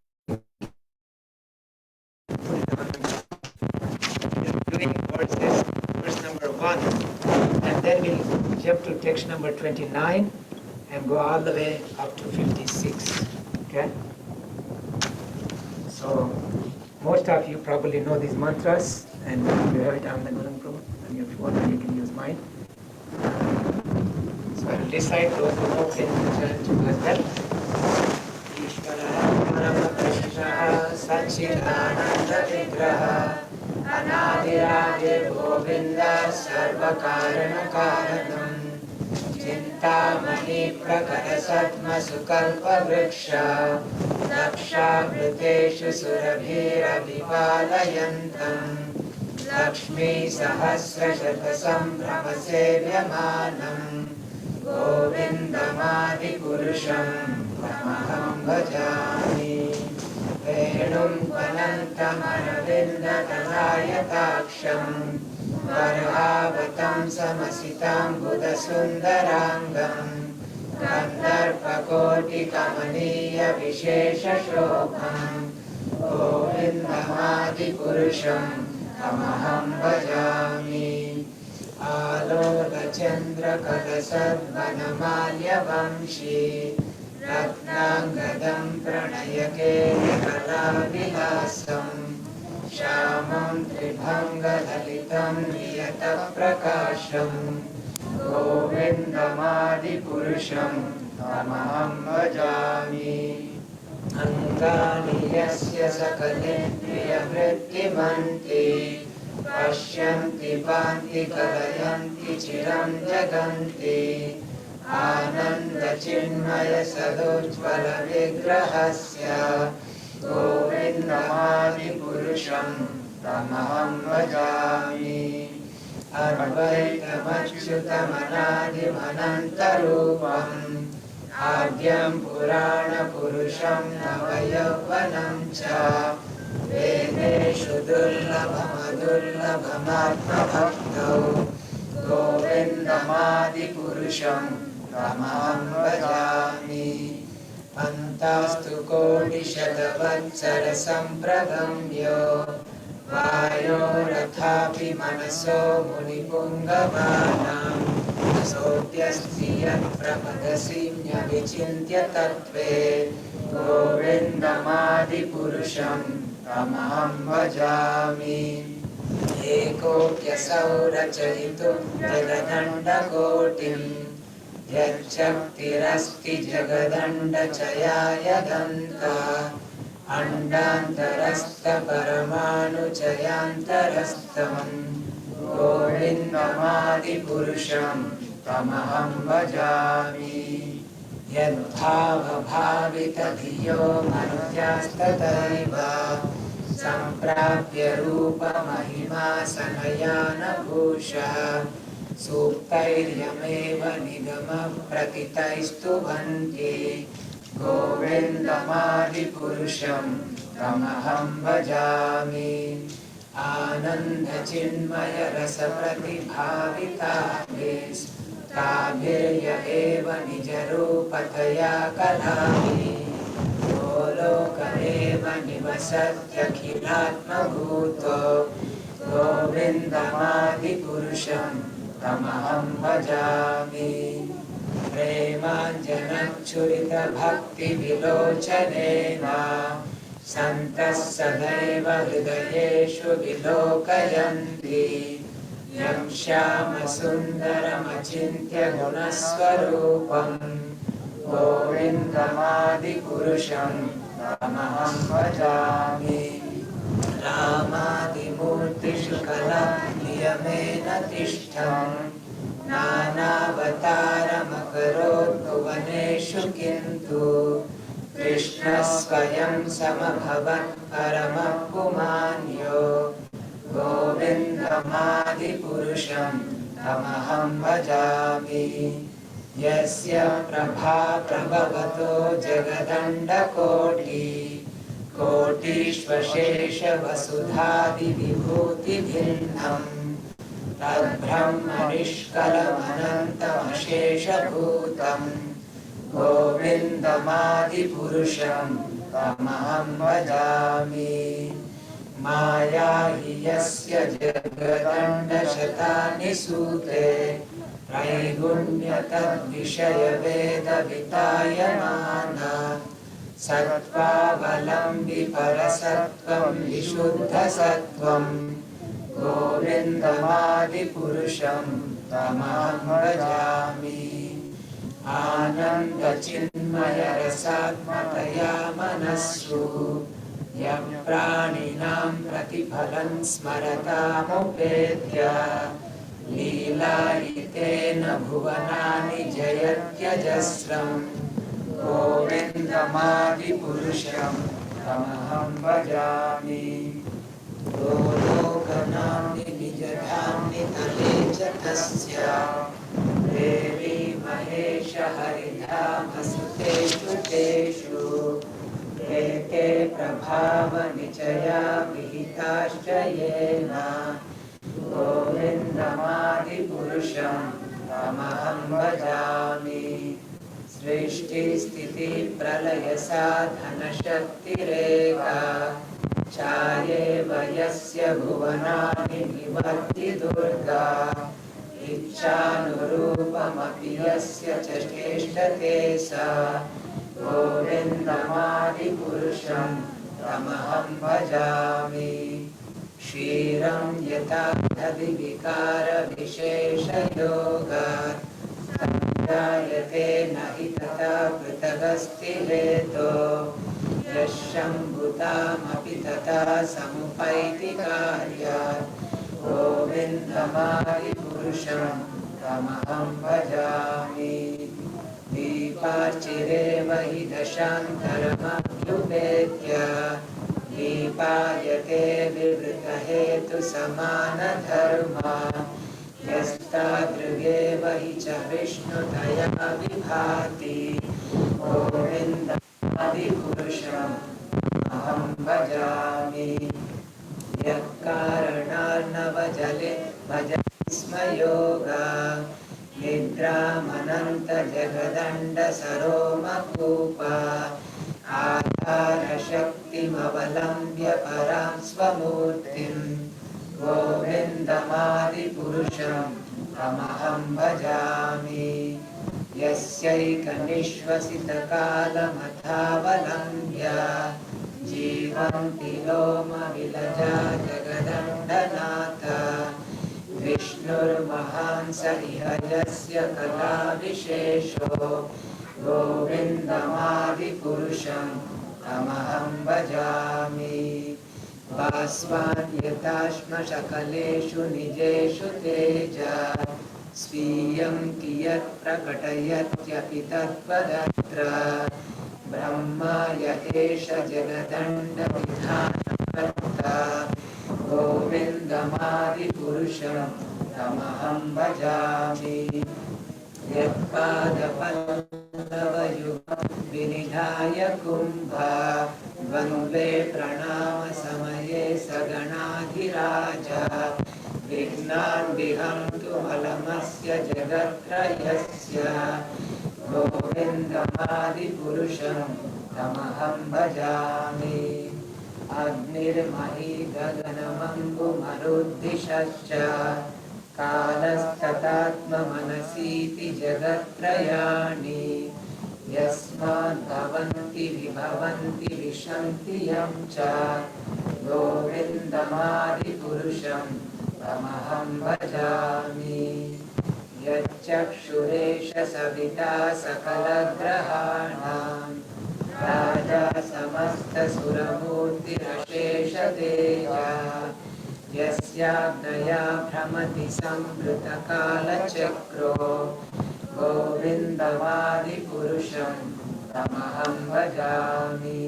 Doing verse number 1, and then we'll jump to text number 29 and go all the way up to 56. Okay? So, most of you probably know these mantras, and you have it on the Guru Prabhu, and if you want, you can use mine. So I will recite those who know can chant as well. Ishvara Parama Krishna Satchidananda Vigraha Anadiradi Govinda Sarva Karana Karanam चिन्तामणि प्रकटसद्मसुकल्पवृक्ष दक्षावृतेषु सुरभिरभिपालयन्तम् लक्ष्मीसहस्रशतसम्भ्रमसेव्यमानम् गोविन्दमादिपुरुषं तमहं भजामि वेणुं वनन्तमरविन्ददलायताक्षम् वरहावतं समसिताम्बुदसुन्दराङ्गम् कन्दर्पकोटिकमनीयविशेषशोभम् गोविन्दमादिपुरुषं तमहं भजामि आलोकचन्द्रकलसद्वनमाल्यवंशी रत्नाङ्गदं प्रणयकेलिकलाविलासम् श्यामं त्रिभङ्गललितं नियतप्रकाशम् गोविन्दमादिपुरुषं तमहं भजामि अङ्गानि यस्य सकलेन्द्रियवृत्तिमन्ति पश्यन्ति पान्ति कलयन्ति चिरं जगन्ति आनन्दचिन्मयसदोज्ज्वलविग्रहस्य गोविन्दमादिपुरुषं तमहं भजामि अद्वैतमच्युतमनादिमनन्तरूपम् आद्यं पुराणपुरुषं नवयौवनं च वेदेषु दुर्लभमदुर्लभमात्मभक्तौ गोविन्दमादिपुरुषं तमहं भजामि अन्तास्तु कोटिशतवत्सरसम्प्रगम्यो वायोरथापि मनसो मुनिपुङ्गवानाम् सोऽप्यस्ति यत्प्रपदसीम्यविचिन्त्य तत्त्वे गोविन्दमादिपुरुषं तमहं भजामि एकोऽप्यसौ रचयितुं जगदण्डकोटिं यच्चक्तिरस्ति जगदण्डचयायदन्ता अण्डान्तरस्थपरमाणुचयान्तरस्थम् गोविन्दमादिपुरुषं तमहं भजामि यद्भावभावितधियो मनुजास्तथैव सम्प्राप्य रूपमहिमा सनयानभूषः सूक्तैर्यमेव निगमप्रथितैस्तुवन्ति गोविन्दमादिपुरुषं तमहं भजामि आनन्दचिन्मयरसप्रतिभाविताभिस्ताभिर्य एव निजरूपतया कलाभिः गोलोक एव निवसत्यखिलात्मभूतो गोविन्दमादिपुरुषं तमहं भजामि प्रेमाञ्जनच्छुरितभक्तिविलोचनेन सन्तः सदैव हृदयेषु विलोकयन्ति यं श्यामसुन्दरमचिन्त्य गुणस्वरूपं गोविन्दमादिपुरुषं तमहं भजामि रामादिमूर्तिषु कला नियमेन तिष्ठन् नानावतारमकरोद्भुवनेषु किन्तु कृष्णः स्वयं समभवत् परमः पुमान्यो गोविन्दमादिपुरुषं तमहं भजामि यस्य प्रभा प्रभवतो जगदण्डकोटि कोटिष्वशेषवसुधादिविभूतिभिन्नम् तद्ब्रह्मनिष्कलमनन्तमशेषभूतं गोविन्दमादिपुरुषं तमहं भजामि माया हि यस्य जगदण्डशतानि सूते त्रैगुण्यतद्विषयवेदवितायमाना सत्त्वावलम्बि परसत्त्वं विशुद्धसत्त्वं गोविन्दमादिपुरुषं तमहं भजामि आनन्दचिन्मयरसात्मतया मनस्सु यं प्राणिनां प्रतिफलं स्मरतामुपेत्य लीलायितेन भुवनानि जयत्यजस्रम् गोविन्दमादिपुरुषं तमहं भजामि यो लोकनाम्नि निजधाम्नि तले च तस्य देवी महेश हरिधामसुतेषु तेषु एके प्रभावनिचया विहिताश्च येन गोविन्दमादिपुरुषं तमहं भजामि सृष्टिस्थितिप्रलयसाधनशक्तिरेका चायेव यस्य भुवनानि निवर्ति दुर्गा इच्छानुरूपमपि यस्य च चेष्टते सा गोविन्दमादिपुरुषं तमहं भजामि क्षीरं यथा दधिविकारविशेषयोगात् जायते न हि तथा पृथगस्ति हेतो यः शम्भुतामपि तथा समुपैति कार्यात् गोविन्दमादिपुरुषं तमहं भजामि दीपार्चिरेव हि दशान्तरमभ्युपेत्य दीपायते विवृतहेतुसमानधर्मा यस्तादृगेव हि च विष्णुतया विभाति गोविन्दमादिपुरुषं अहं भजामि यः कारणार्णवजले भजति स्म योगा निद्रामनन्तजगदण्डसरोमकूपा आधारशक्तिमवलम्ब्य परां स्वमूर्तिं गोविन्दमादिपुरुषं तमहं भजामि यस्यैकनिश्वसितकालमथावलम्ब्य जीवन्ति लोमविलजा जगदण्डनाथ विष्णुर्महान् स इह यस्य कलाविशेषो गोविन्दमादिपुरुषं तमहं भजामि भास्वान्यताश्मशकलेषु निजेषु तेजा स्वीयं कियत् प्रकटयत्यपि तत्त्वदत्र ब्रह्मा य एष जगदण्डविधानकर्ता गोविन्दमादिपुरुषं तमहं भजामि यत्पादपल्लवयुगं विनिधाय कुम्भा द्वन्द्वे प्रणामसमये सगणाधिराजा विघ्नान् विहन्तु मलमस्य जगत्त्रयस्य गोविन्दमादिपुरुषं तमहं भजामि अग्निर्मही गगनमम्बुमरुद्दिशश्च कालस्तथात्ममनसीति जगत्त्रयाणि यस्माद्भवन्ति विभवन्ति विशन्ति यं च गोविन्दमादिपुरुषं तमहं भजामि यच्चक्षुरेष सविता सकलग्रहाणां राजा समस्तसुरमूर्तिरशेषतेजा यस्याज्ञया भ्रमति संवृतकालचक्रो गोविन्दमादिपुरुषं तमहं भजामि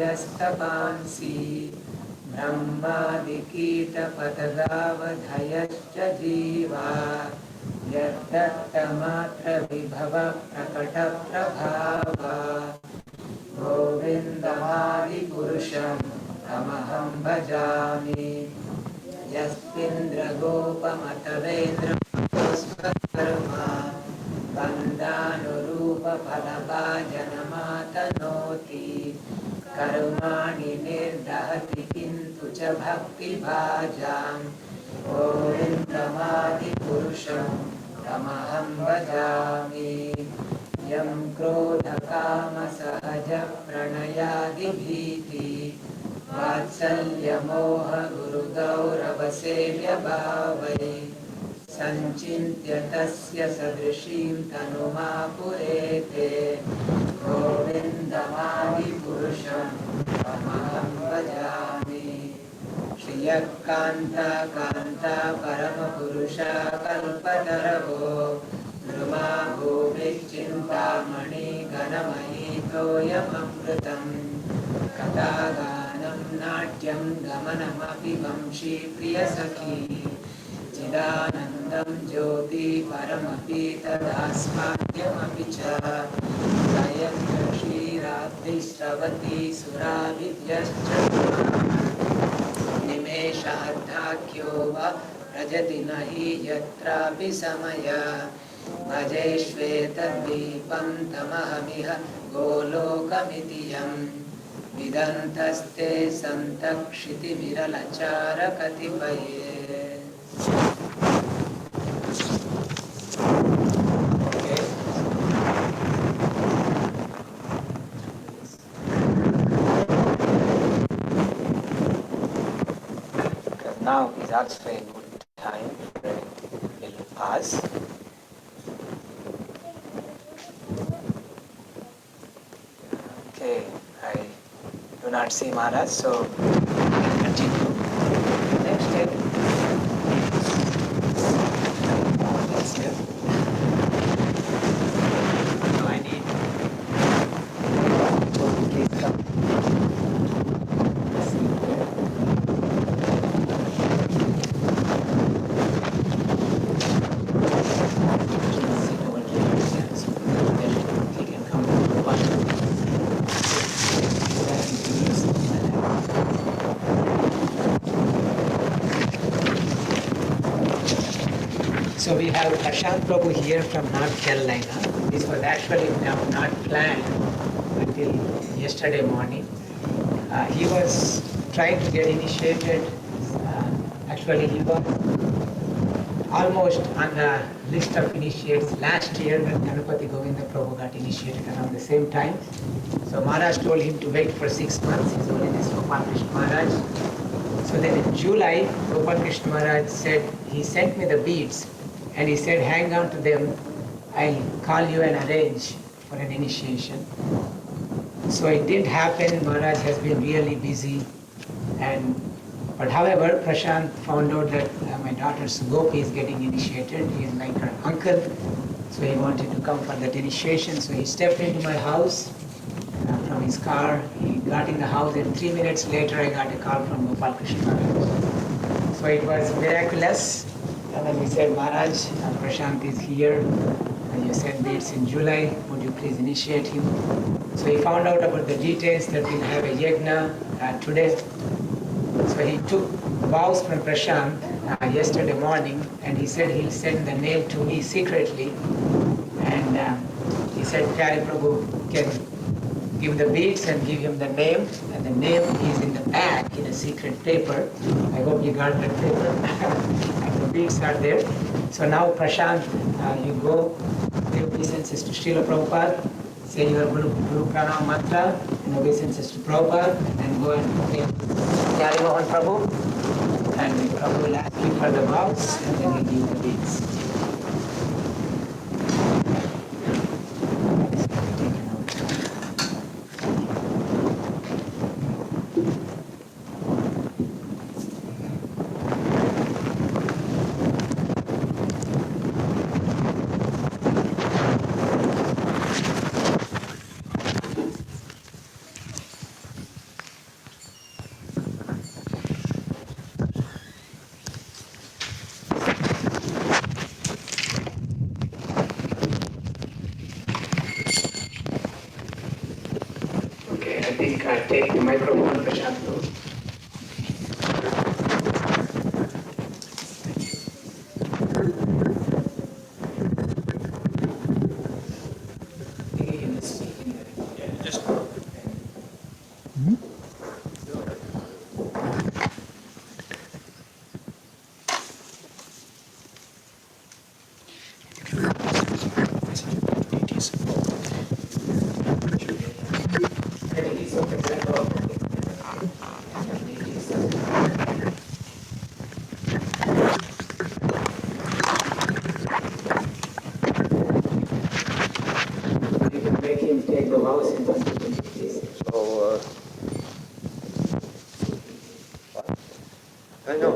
धर्मोतपापनिचयश्रुतयस्तपांसि ब्रह्मादिकीटपतगावधयश्च जीवा यद्दत्तमात्रविभवप्रकटप्रभावा गोविन्दमादिपुरुषं तमहं भजामि यस्मिन्द्रगोपमतवेन्द्रस्वकर्मा बन्धानुरूपफलभाजनमातनोति कर्माणि निर्दहति किन्तु च भक्तिभाजां गोविन्दमादिपुरुषं तमहं भजामि यं क्रोधकामसहजप्रणयादिभीति वात्सल्यमोहगुरुगौरवसेव्यभावै सञ्चिन्त्य तस्य सदृशीं तनुमापुरेते गोविन्दमादिपुरुषं तमहं भजामि Shri yakanta kanta paramapurusha kalpataravo druma bhuvichintamani ganamahi toyamamritam kataganam natyam gamanamapi vamshi priyasakhi Chidanandam Jyoti Paramapi Tadasmadyamapi Cha Gayatra Shri Radhi Shravati Suravidyascha Nimeshadhakyo Va Rajati Nahi Yatra Visamaya Bhaje Shvetadvipam Tamahamiha Golokamitiyam Vidantaste Santakshiti Viralachara Katipaye Now is also a good time for a little pause. Okay, I do not see Maharaj, so we'll continue. Next step. Next step. So I need to please come. So we have Prashant Prabhu here from North Carolina. This was actually not planned until yesterday morning. He was trying to get initiated. Actually, he was almost on the list of initiates last year when Ganapati Govinda Prabhu got initiated around the same time. So Maharaj told him to wait for 6 months. His Holiness Gopal Krishna Maharaj. So then in July, Gopal Krishna Maharaj said, he sent me the beads. And he said, hang on to them, I'll call you and arrange for an initiation. So it didn't happen, Maharaj has been really busy. But however, Prashant found out that my daughter Sugopi is getting initiated. He is like her uncle. So he wanted to come for that initiation. So he stepped into my house from his car. He got in the house and 3 minutes later I got a call from Gopal Krishna Maharaj. So it was miraculous. And then we said, Maharaj, Prashant is here, and you sent dates in July, would you please initiate him? So he found out about the details that we'll have a Yajna today. So he took vows from Prashant yesterday morning, and he said he'll send the name to me secretly. And he said, Pyare Prabhu can give the beads and give him the name, and the name is in the back in a secret paper. I hope you got that paper. Beads are there. So now Prashant, you go give obeisances to Srila Prabhupada, say your Guru Pranali Mantra and obeisances to Prabhupada, and go and pray Maha Prabhu, and Prabhu will ask you for the vows, and then you give the beads. Take the microphone, Prashant.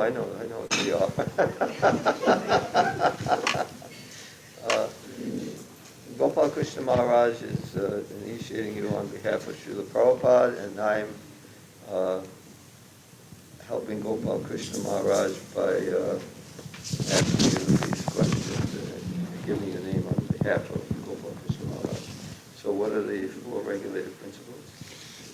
I know who you are. Gopal Krishna Maharaj is initiating you on behalf of Srila Prabhupada, and I'm helping Gopal Krishna Maharaj by asking you these questions and giving your name on behalf of Gopal Krishna Maharaj. So what are the 4 regulative principles?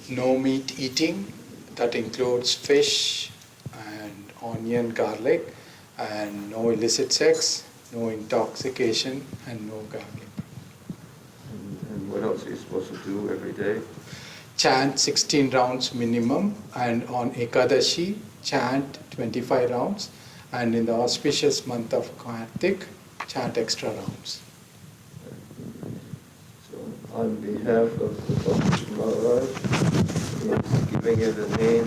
No meat eating, that includes fish and onion, garlic, and no illicit sex, no intoxication, and no gambling. And what else are you supposed to do every day? Chant 16 rounds minimum, and on Ekadashi, chant 25 rounds, and in the auspicious month of Kartik, chant extra rounds. So on behalf of Gopal Krishna Maharaj, he's giving you the name.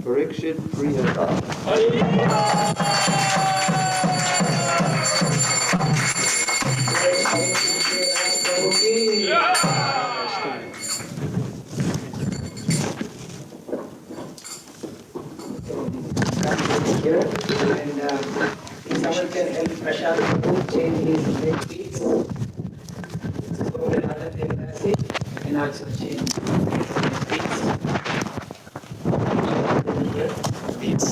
Parikshit Priyata. Here, and someone can help Prashant to change his leg beats. So another thing that's it, and also change his beats. Here, beats.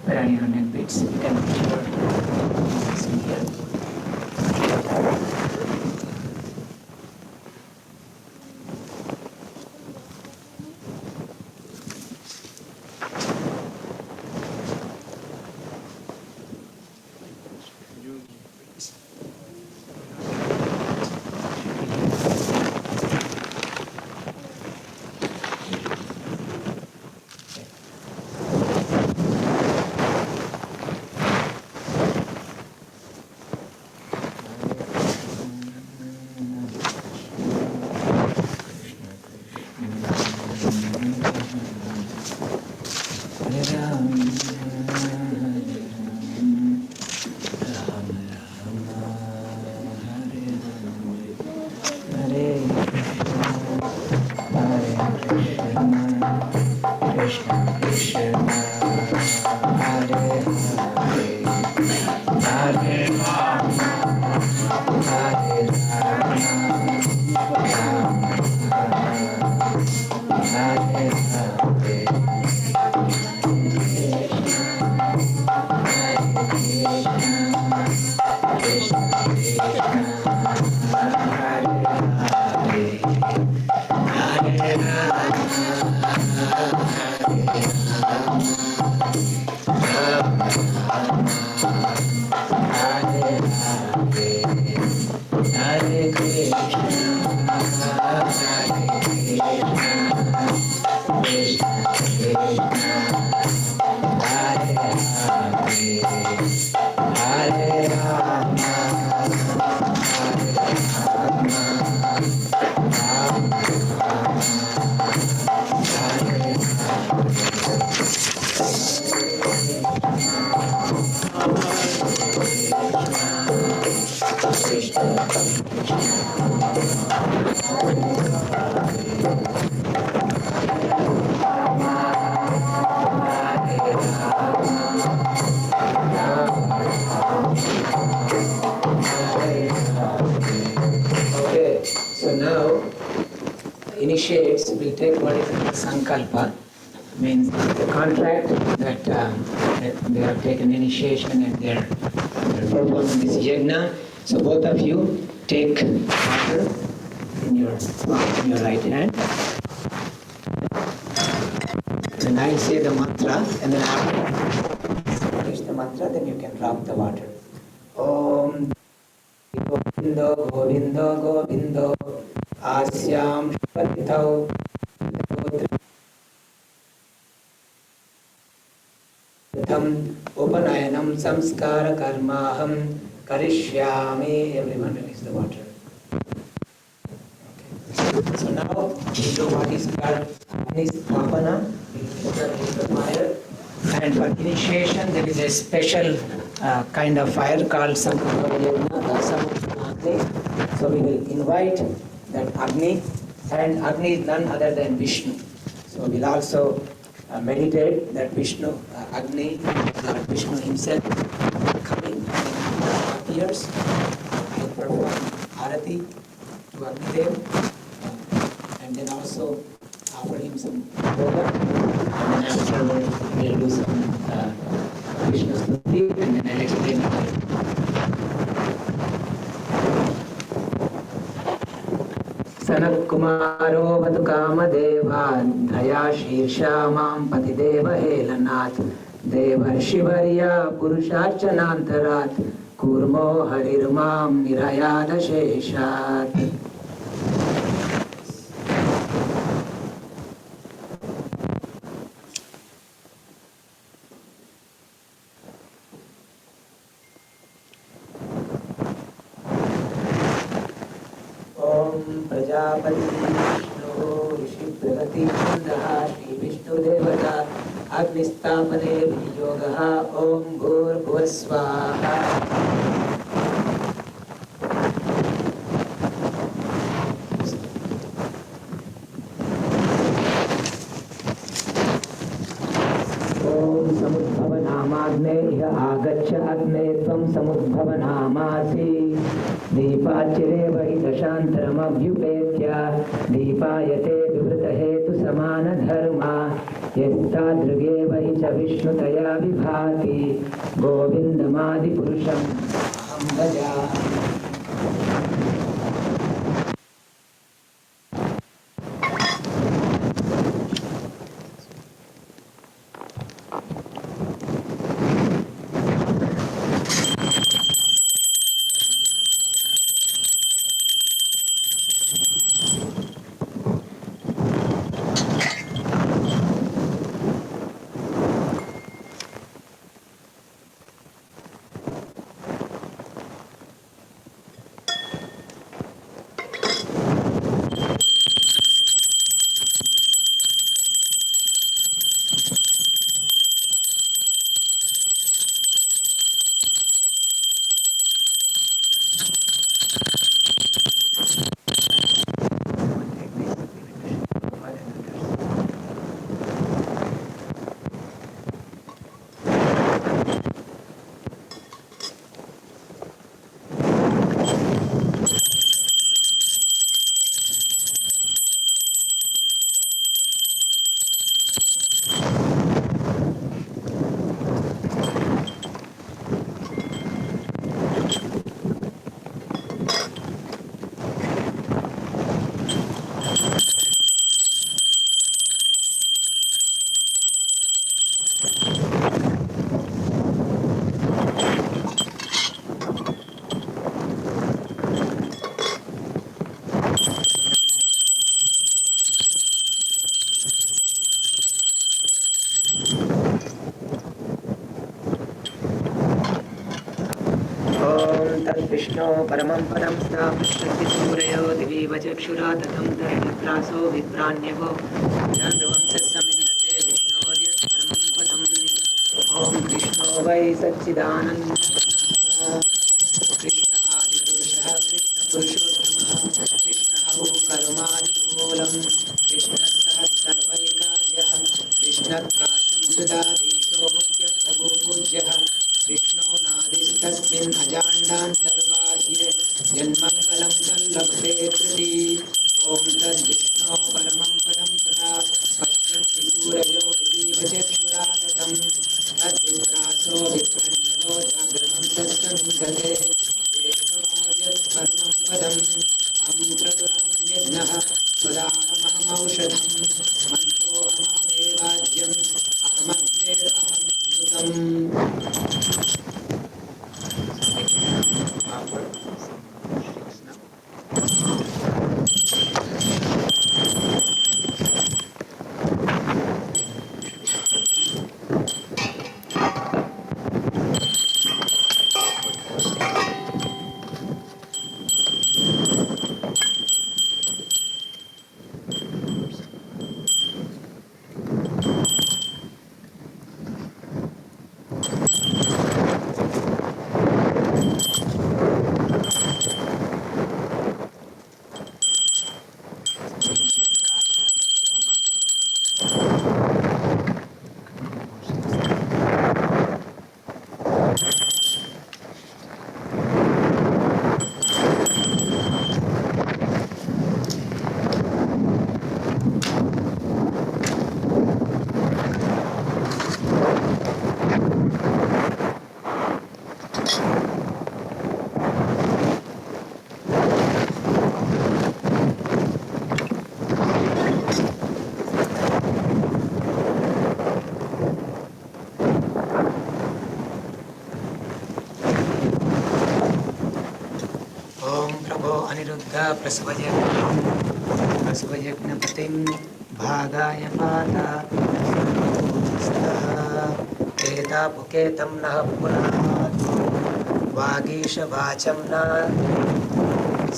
Where are your neck beats? You can put your beats in here. Initiates will take what is called sankalpa, means the contract that they have taken initiation and they're performing this yajna. So both of you take water in your right hand, and I'll say the mantra, and then after you finish the mantra, then you can drop the water. Om Govinda Govinda Govinda Asyam Shvatithau Tham Upanayanam Samskara Karmaham Karishyami. Everyone release the water. Okay. So now we do what is called Apana. We put the fire And for initiation, there is a special kind of fire called Samuddhava Yajna. So we will invite that Agni, and Agni is none other than Vishnu. So we'll also meditate that Vishnu, Agni, Lord Vishnu himself coming and appears. We'll perform Arati to Agnidev, and then also offer him some yoga, and then after we'll do some Vishnu Stuti, and then I'll explain it. Sanat Kumaro Vatu Kamadeva Dhaya Shirsha Mam Patideva Helanat Devar Shivarya Purushachanantarat Kurmo Harirmam Nirayada Sheshat. Prajapati Vishnu ऋषि प्रगति श्री विष्णु देवता अग्निस्थापने विनियोगः ओम भूर्भुवः स्वाहा. ओम समुद्भवनामाग्ने आगच्छ अग्ने त्वं समुद्भवनामासि दीपाचिरे वै दशान्तरमभ्युपेत्य दीपायते विवृतहेतुसमानधर्मा यस्तादृगे वै च विष्णुतया विभाति गोविन्दमादिपुरुषम् अहं भजामि. विष्णु परमं पदं स्थापयति सूरयो दिवीव चक्षुरा ततं तद्विप्रासो विप्राण्यवो ध्रुवं समिन्दते विष्णोर्यत् परमं पदम्. ॐ कृष्णो वै सच्चिदानन्दः कृष्ण आदिपुरुषः कृष्णपुरुषोत्तमः कृष्णः कर्मादिमूलं कृष्णः सः सर्वैकार्यः कृष्णः काशं सुदाधीशो मुख्यप्रभो पूज्यः कृष्णो नादिस्तस्मिन् अजाण्डान्तर्बाह्ये यन्मङ्गलं तल्लभते कृति. ॐ तद्विष्णो परमं पदं सदा पश्यन्ति सूरयो दिवीव चक्षुरागतं तद्विप्रासो विप्रण्यवो जागृतं तत्समिन्दते विष्णोर्यत् परमं पदम्. अहं क्रतुरहं यज्ञः स्वदाहमहमौषधं मन्त्रोऽहमहमेवाज्यम् अहमग्निरहं भूतम्. प्रसवयज्ञपतिं भागाय पाता एतापुकेतं नः पुनात् वागीशवाचं न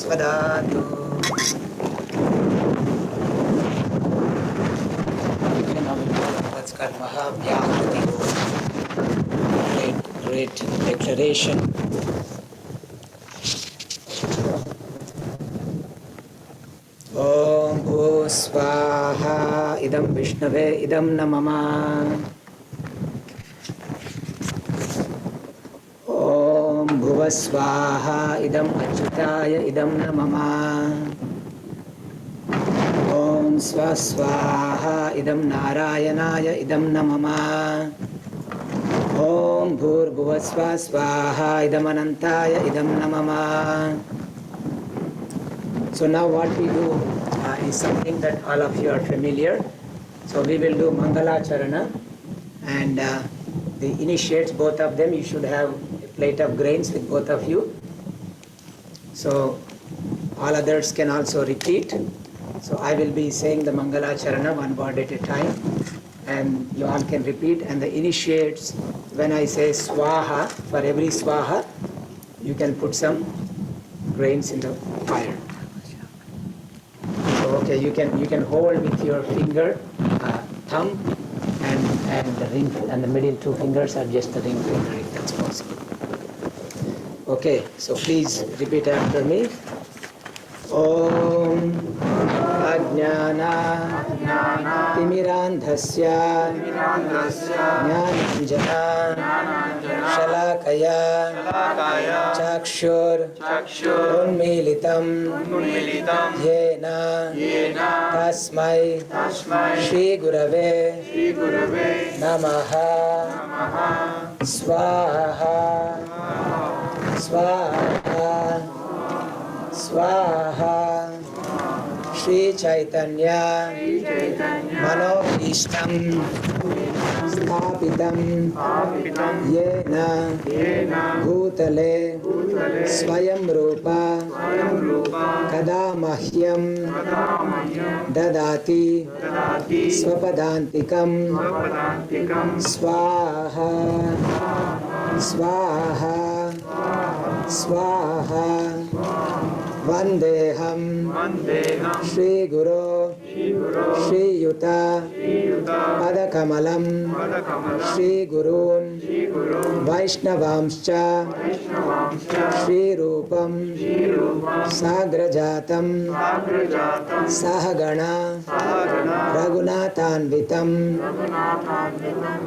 स्वदातु That's called Maha Mantra. Great declaration. Om Bhu Swaha Idam Vishnave Idam Namama. Om Bhuva Swaha Idam Achyutaya Idam Namama. Om Swaswaha Idam Narayanaya Idam Namama. Om Bhur Bhuva Swaswaha Idam Anantaya Idam Namama. So now what we do is something that all of you are familiar. So we will do Mangalacharana, and the initiates, both of them, you should have a plate of grains with both of you. So all others can also repeat. So I will be saying the Mangalacharana one word at a time, and you all can repeat. And the initiates, when I say Swaha, for every Swaha, you can put some grains in the fire. Okay, you can hold with your finger, thumb, and the ring, and the middle two fingers are just the ring finger, if that's possible. Okay, so please repeat after me. Om Ajnana Timirandhasya Jnananjana Shalakaya Chakshur Unmilitam Yena Tasmai Shri Gurave Namaha Swaha Swaha Swaha Shri Chaitanya Manobhishtam Sthapitam Yena Bhutale Swayam Rupa Kadamahyam Dadati Swapadantikam Swaha Swaha Swaha Vandeham Shri Guru Shri Yuta Padakamalam Shri Gurun Vaishnavamscha Shri Rupam Sagrajatam Sahagana Raghunathanvitam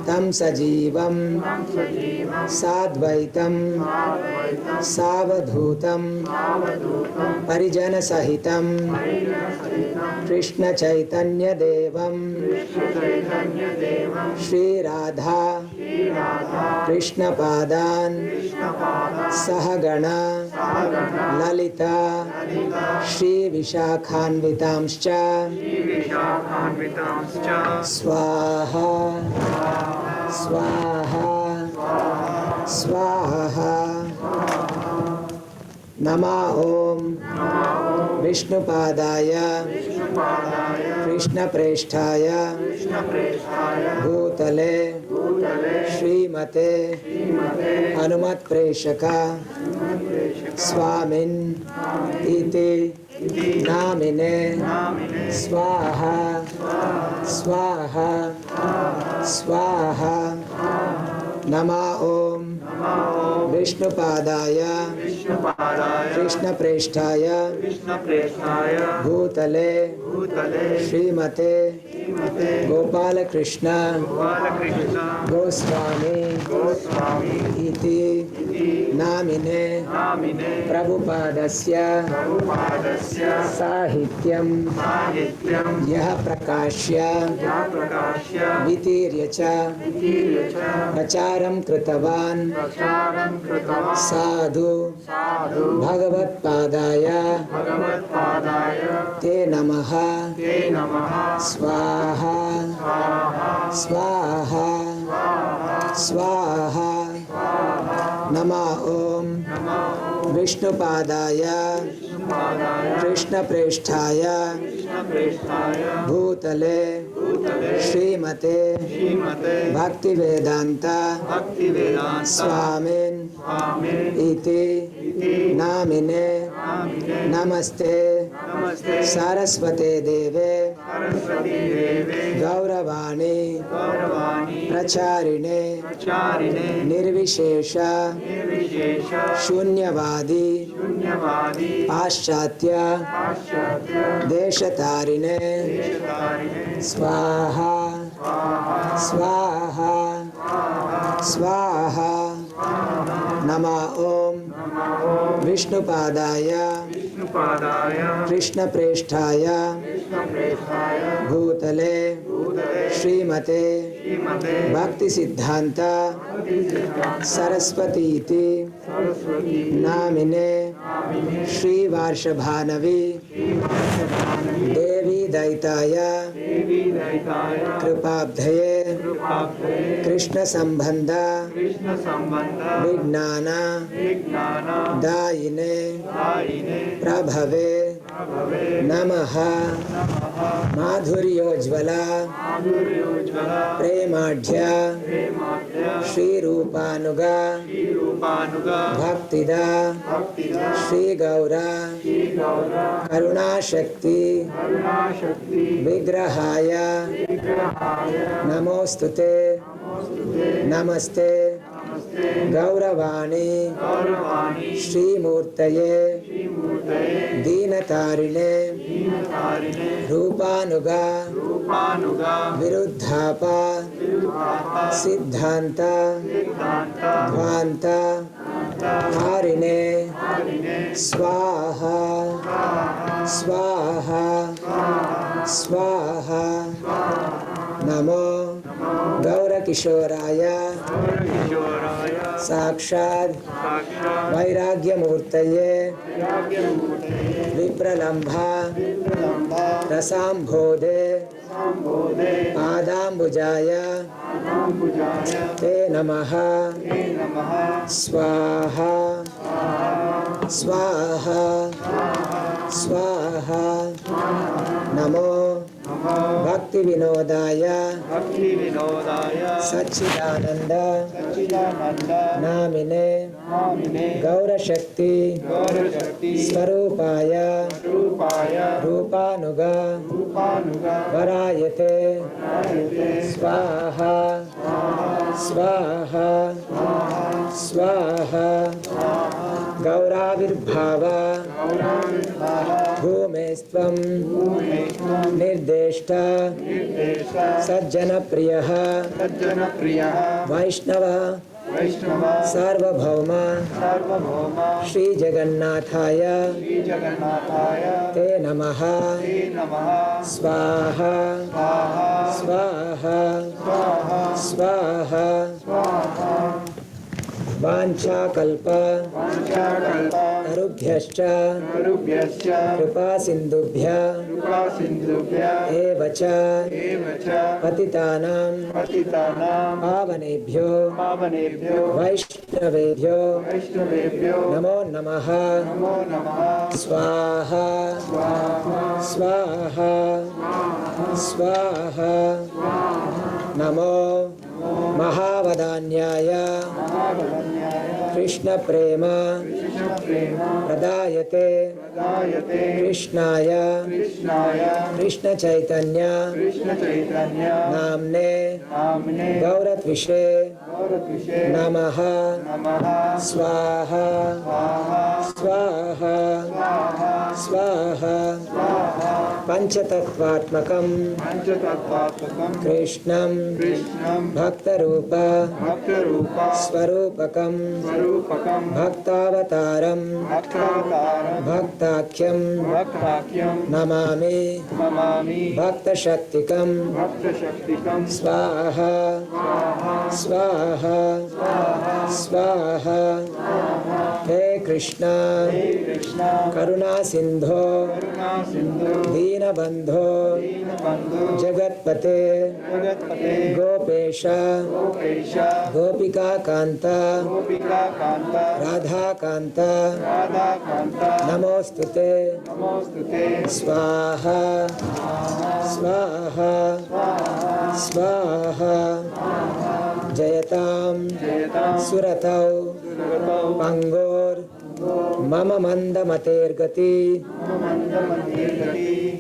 Tam Sajivam Sadvaitam Savadhutam Parijana Sahitam Krishna Chaitanya Devam Shri Radha Krishna Padan Sahagana Lalita Shri Vishakhanvitamscha Swaha Swaha Swaha Nama Om Vishnupadaya Krishna Presthaya Bhutale Srimate Hanumat Preshaka Swamin Iti Namine Swaha Swaha Swaha Nama Om विष्णुपादाय कृष्णप्रेष्ठाय भूतले श्रीमते गोपालकृष्ण गोस्वामी इति नामिने प्रभुपादस्य साहित्यं यः प्रकाश्य वितीर्य च प्रचारं कृतवान् साधु भगवत्पादाय ते नमः स्वाहा स्वाहा स्वाहा नमः ॐ विष्णुपादाय कृष्णप्रेष्ठाय भूतले श्रीमते भक्तिवेदांत स्वामिन् इति नामिने नमस्ते सरस्वते देवे गौरवाणी प्रचारिणे निर्विशेष शून्यवादी पाश्चात्य देशतारिणे स्वाहा स्वाहा स्वाहा नमः ॐ विष्णुपादाय कृष्णप्रेष्ठाय भूतले श्रीमते भक्तिसिद्धान्त सरस्वती इति नामिने श्रीवार्षभानवी देवी दैताय कृपाब्धये कृष्ण संबंध विज्ञान दायिने प्रभवे नमः माधुर्योज्वला प्रेमाढ्य श्रीरूपानुगा भक्तिदा श्रीगौरा करुणाशक्ति विग्रहाय नमोस्तुते नमस्ते गौरवाणी श्रीमूर्तये दीनतारिणे रूपानुगा विरुद्धापा सिद्धांत ध्वांत हारिणे स्वाहा स्वाहा स्वाहा नमो गौरकिशोराय साक्षात् वैराग्यमूर्तये विप्रलम्भा रसाम्भोधे पादाम्बुजाय ते नमः स्वाहा स्वाहा स्वाहा नमो भक्ति विनोदाय सच्चिदानंद नामिने गौरशक्ति स्वरूपाय रूपानुगा वरायते स्वाहा स्वाहा स्वाहा गौराविर्भाव भूमेस्त्वं निर्देष्ट सज्जनप्रियः वैष्णव सार्वभौम श्रीजगन्नाथाय ते नमः स्वाहा स्वाहा स्वाहा वाञ्छाकल्प तरुभ्यश्च कृपा सिन्धुभ्य एव च पतितानां पावनेभ्यो वैष्णवेभ्यो नमो नमः स्वाहा स्वाहा स्वाहा नमो महावदान्याय कृष्ण प्रेम प्रदायते कृष्णाय कृष्ण चैतन्य नामने गौरत्विषे नमः स्वाहा स्वाहा स्वाहा पंचतत्वात्मकं कृष्णं भक्तरूप स्वरूपकं भक्तावतारं भक्ताख्यं नमामि भक्तशक्तिकं स्वाहा स्वाहा स्वाहा हे कृष्ण करुणा सिंधो दीनबंधो जगत्पते गोपेश गोपिका कांता राधा कांता नमोस्तुते स्वाहा स्वाहा स्वाहा जयतां सुरतौ पंगोर मम मंदमतेर्गति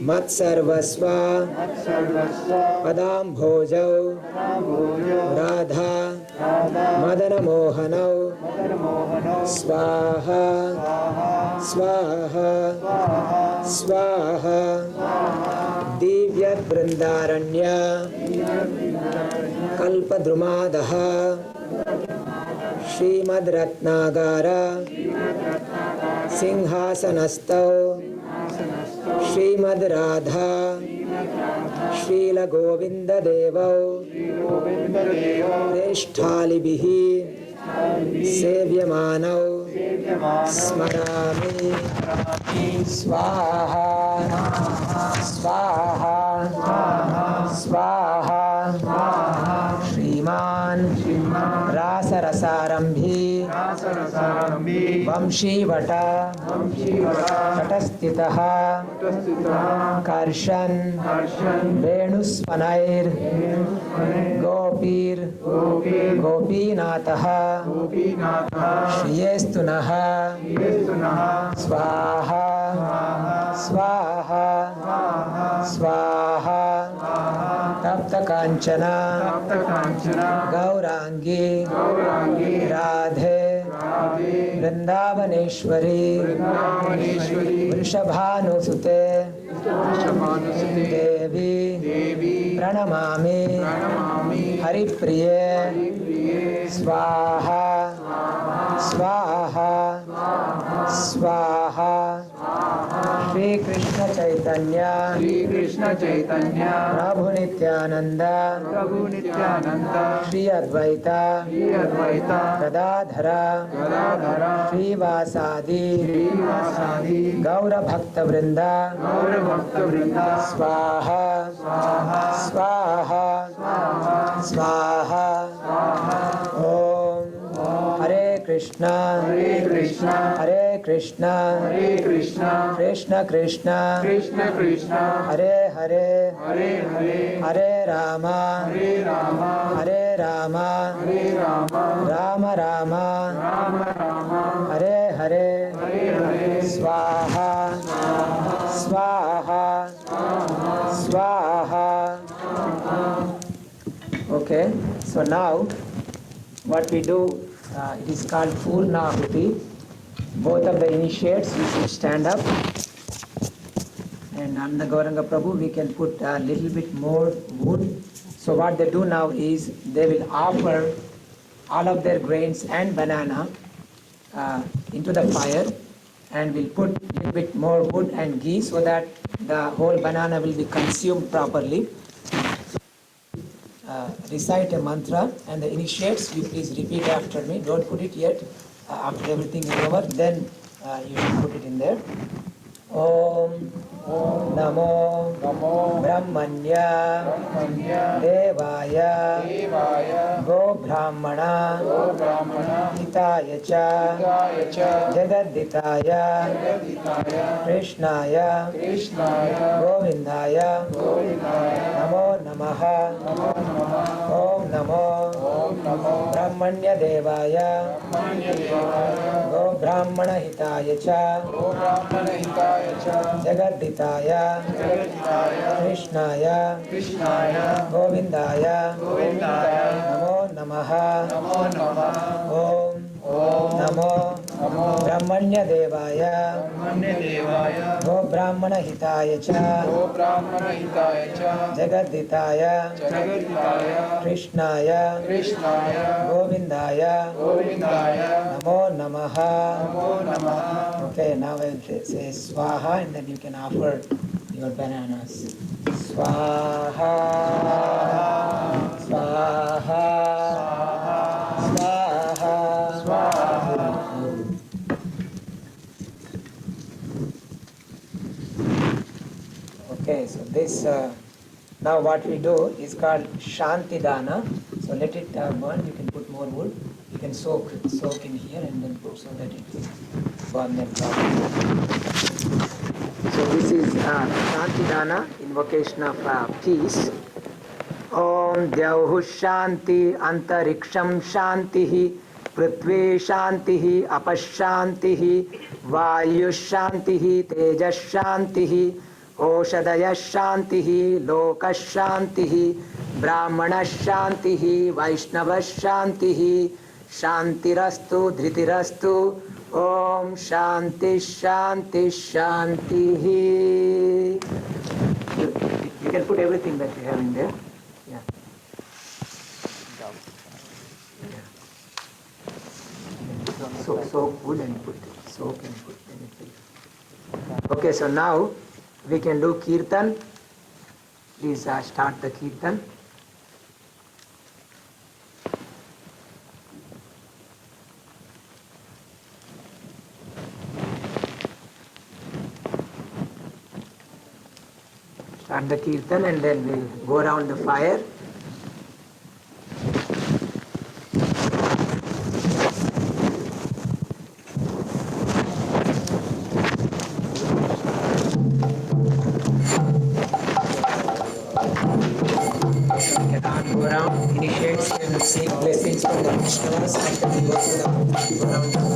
मत्सर्वस्व पदाम्भोजौ राधा मदनमोहनौ स्वाहा स्वाहा स्वाहा दिव्यवृन्दारण्य कल्पद्रुमादः श्रीमद्रत्नागार सिंहासनस्थौ श्रीमद्राधा श्रीलगोविन्ददेवौ श्रेष्ठालिभिः सेव्यमानौ स्मरामि स्वाहा स्वाहा स्वाहा श्रीमान रासरसारंभी वंशीवट तटस्थितः कर्षन् वेणुस्वनैर् गोपीर् गोपीनाथः श्रियेस्तुनः स्वाहा स्वाहा स्वाहा तप्त कांचन गौरांगी राधे वृंदावनेश्वरी वृषभानुसुते देवी प्रणमामि हरिप्रिये स्वाहा स्वाहा स्वाहा श्री कृष्ण चैतन्य प्रभु नित्यानंद श्री अद्वैत गदाधर श्रीवासादि गौर भक्त वृंद स्वाहा स्वाहा स्वाहा ओम हरे कृष्णा हरे कृष्णा कृष्ण कृष्ण हरे हरे हरे राम राम राम हरे हरे स्वाहा स्वाहा स्वाहा. Okay, so now what we do, it is called Purnahuti. Both of the initiates, we should stand up. And on the Gauranga Prabhu, we can put a little bit more wood. So what they do now is, they will offer all of their grains and banana into the fire, and we'll put a little bit more wood and ghee so that the whole banana will be consumed properly. Recite a mantra, and the initiates, you please repeat after me. Don't put it yet. After everything is over, then you should put it in there. Om Namo Brahmanya Devaya Go Brahmana Hitaya Cha Jagadditaya Krishnaya Govindaya Namo Namaha Om Namo ब्रह्मण्य देवाय गो ब्राह्मण हिताय च जगद्दिताय कृष्णाय गोविंदाय नमो नमः ओम नमो ब्रह्मण्य देवाय गो ब्राह्मण हिताय च जगद्दिताय कृष्णाय गोविंदाय नमो नमः. Okay, now I will say swaha and then you can offer your bananas. Swaha, swaha, swaha, swaha. Okay, so this now what we do is called Shanti Dana. So let it burn. You can put more wood. You can soak in here and then put so that it will burn them properly. So this is Shanti Dana, invocation of peace. Om Dyauhu Shanti Antariksham Shantihi Prithvi Shantihi Apashantihi Vayu Shantihi Tejas Shantihi Oshadaya Shantihi Loka Shantihi Brahmana Shantihi Vaishnava Shantihi Shantirastu Dritirastu Om Shanti Shanti Shantihi. You can put everything that you have in there. Yeah. Soak wood and put it. Soak and put anything. Okay, so now we can do kirtan. Please start the kirtan. Start the kirtan and then we'll go around the fire. Initiates and receive blessings from the Vaishnavas after we go through the go around the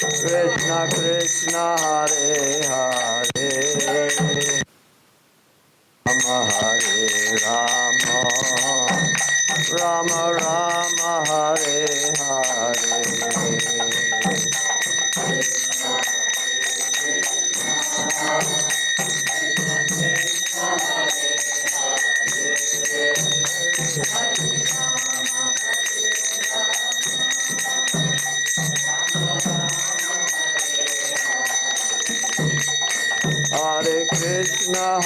Krishna Krishna Hare Hare, Rama Hare Rama, Rama Rama Hare Hare. Hare Krishna,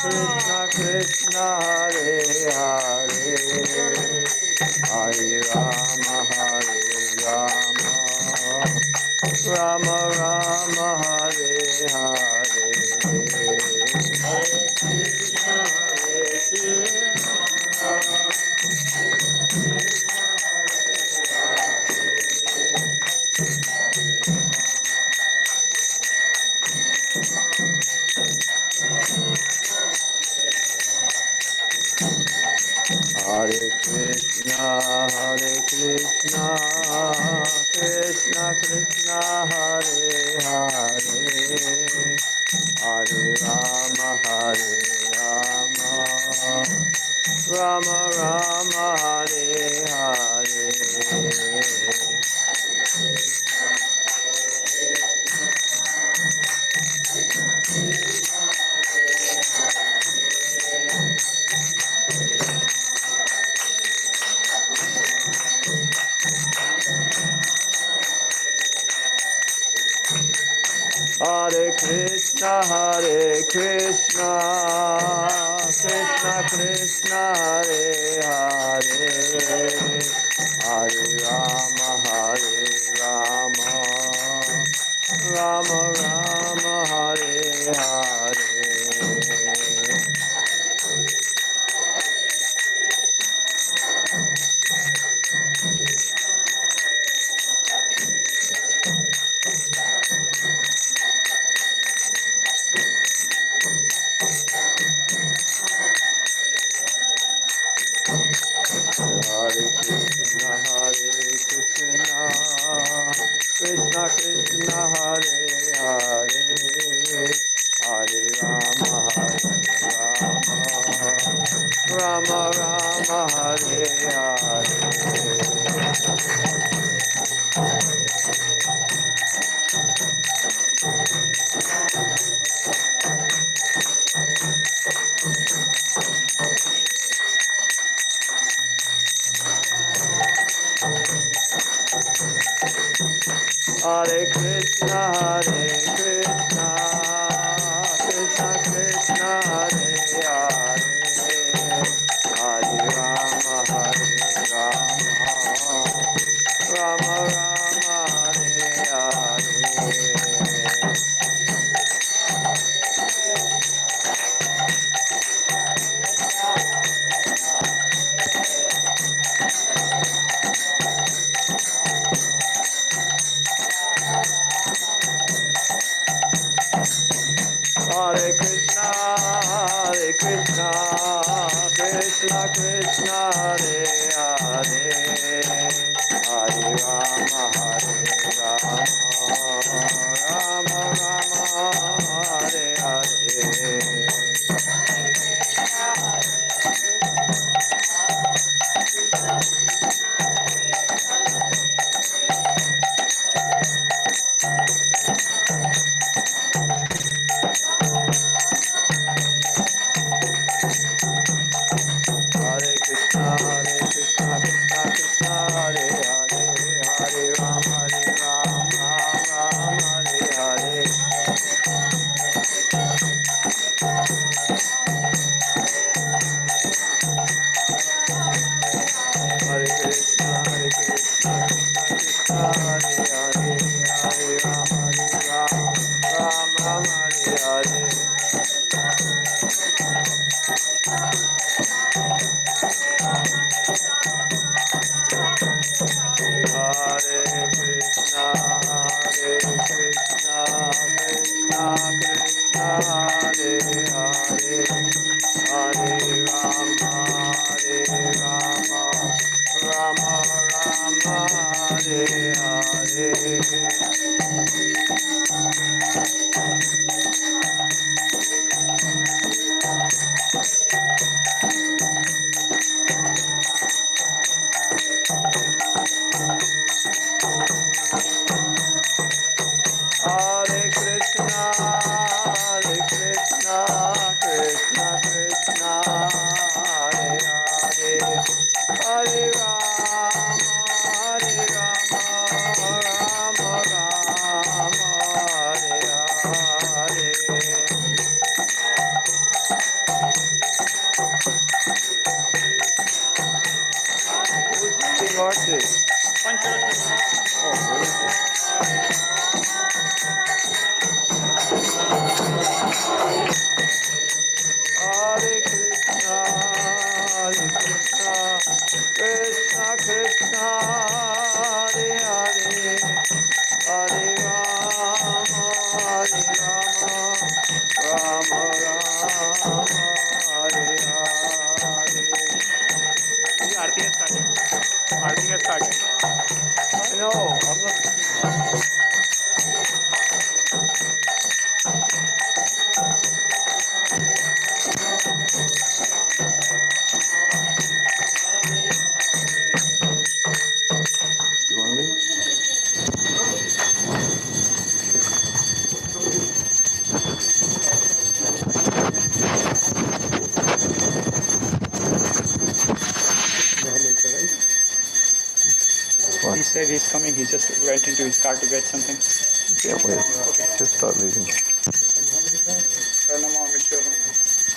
Krishna Krishna, Hare Hare, Hare Rama, Rama Rama, Hare Hare. Hare Krishna, Krishna Krishna, Hare Hare, Hare Rama, Rama Rama, Hare Hare. Hare Krishna, Krishna Krishna, Hare Hare, Hare Rama, Rama Rama, Hare Hare. Hare Krishna, Krishna Krishna, Hare Hare, Hare Rama, Rama Rama, Hare Hare. Hare Krishna, Krishna Krishna, Hare Hare, Hare Rama, Rama Rama, Hare Hare. Hare Krishna, Krishna Krishna, Hare Hare, Hare Rama, Rama Rama, Hare Hare. Hare Krishna, Krishna Krishna, Hare Hare, Hare Rama, Rama Hare Hare. Hare Krishna, Krishna Krishna, Hare Hare, Hare Rama, Rama Hare Hare. Hare Krishna, Krishna Krishna, Hare Hare, Hare Rama, Rama Rama, Hare He said he's coming. He just went into his car to get something. Can't wait. Just start leaving.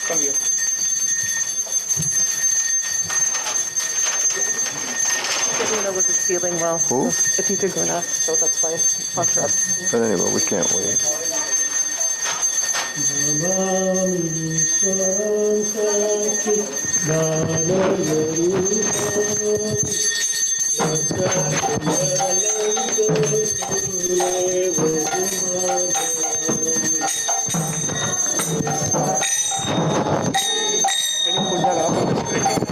Come here. Yajna wasn't feeling well. Who? So if he could go now, so that's why it's fucked up. But anyway, we can't wait. Can you put that up on the screen?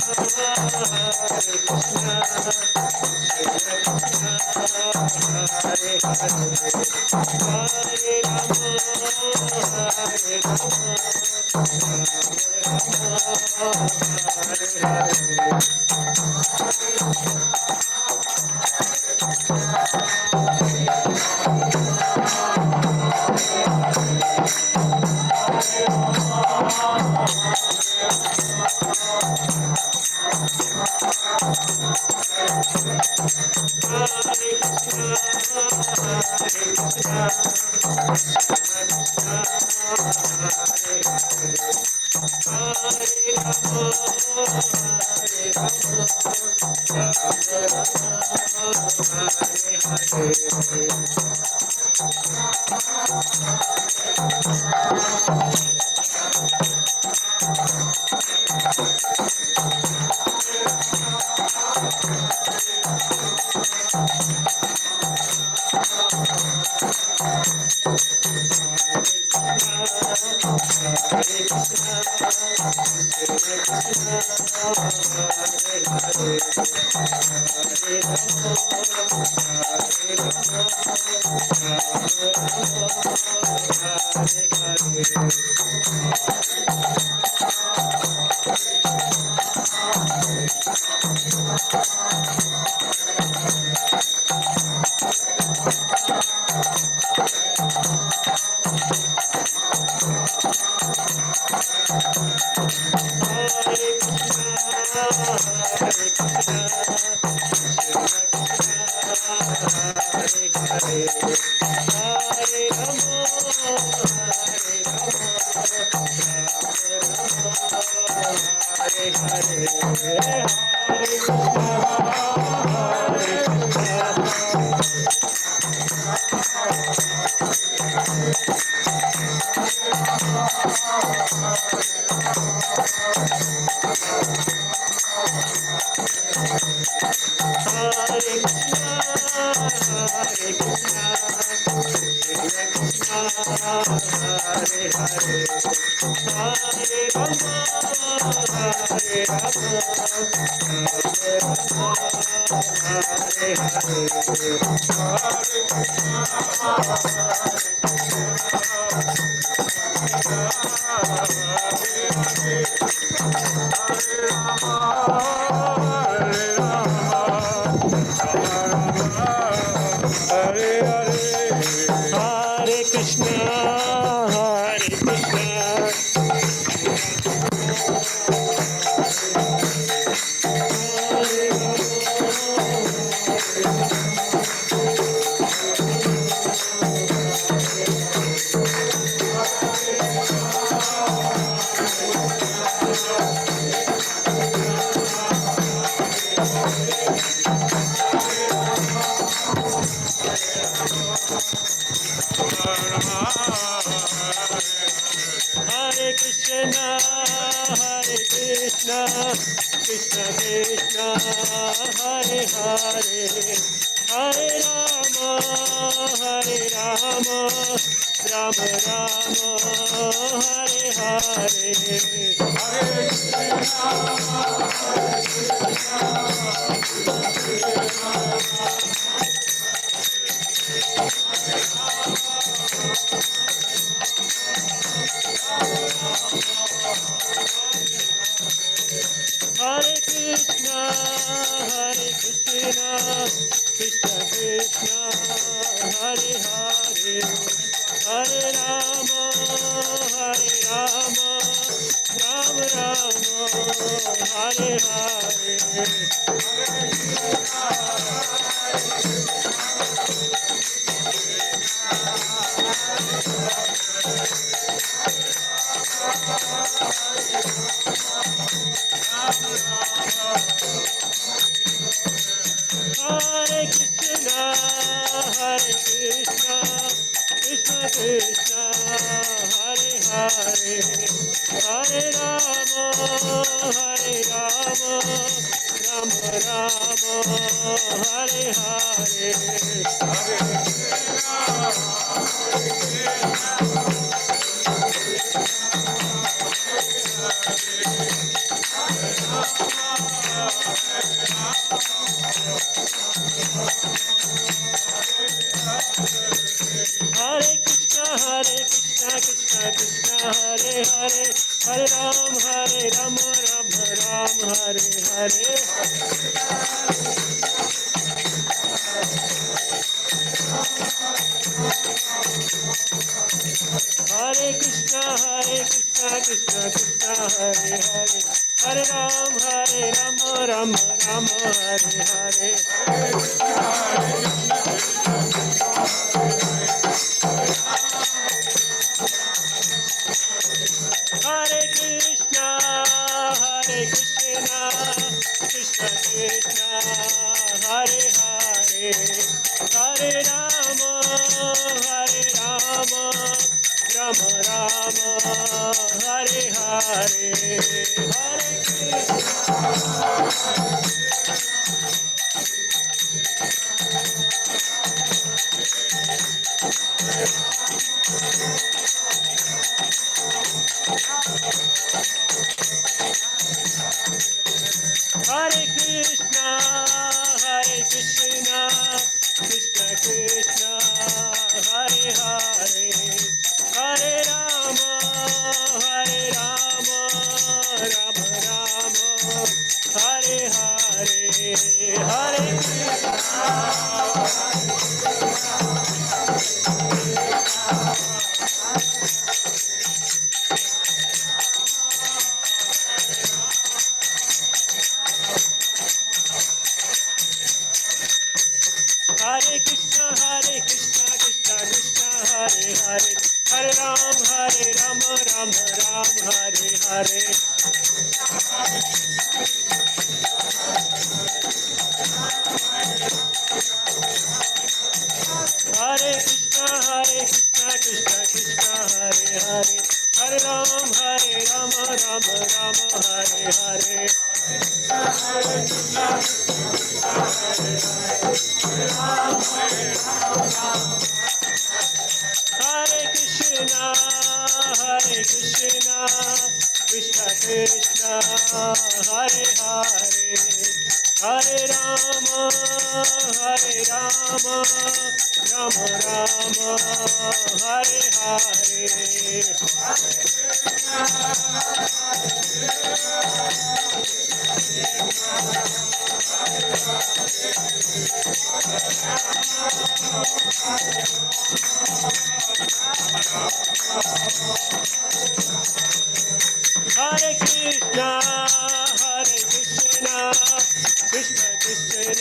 Hare Hare Rama, Rama Rama, Hare Hare. Hare Krishna, Krishna Krishna, Hare Hare. Hare Rama, Rama Rama, Hare Hare. Hare Krishna, Krishna Krishna, Hare Hare. Hare Rama, Rama Rama, Hare Hare. Hare Krishna, Krishna Krishna, Hare Hare. Hare Rama, Rama Rama, Hare Hare. Hare Krishna, Krishna Krishna, Hare Hare. Hare Rama, Rama Rama, Hare Hare. Hare Krishna, Krishna Krishna, Hare Hare. Hare Rama, Rama Rama, Hare Hare. Hare Krishna, Krishna Krishna, Hare Hare. Hare Rama, Rama Rama, Hare Hare. Hare Krishna, Krishna Krishna, Hare Hare. Hare Rama, Rama Rama, Hare Hare. Hare Krishna, Krishna Krishna,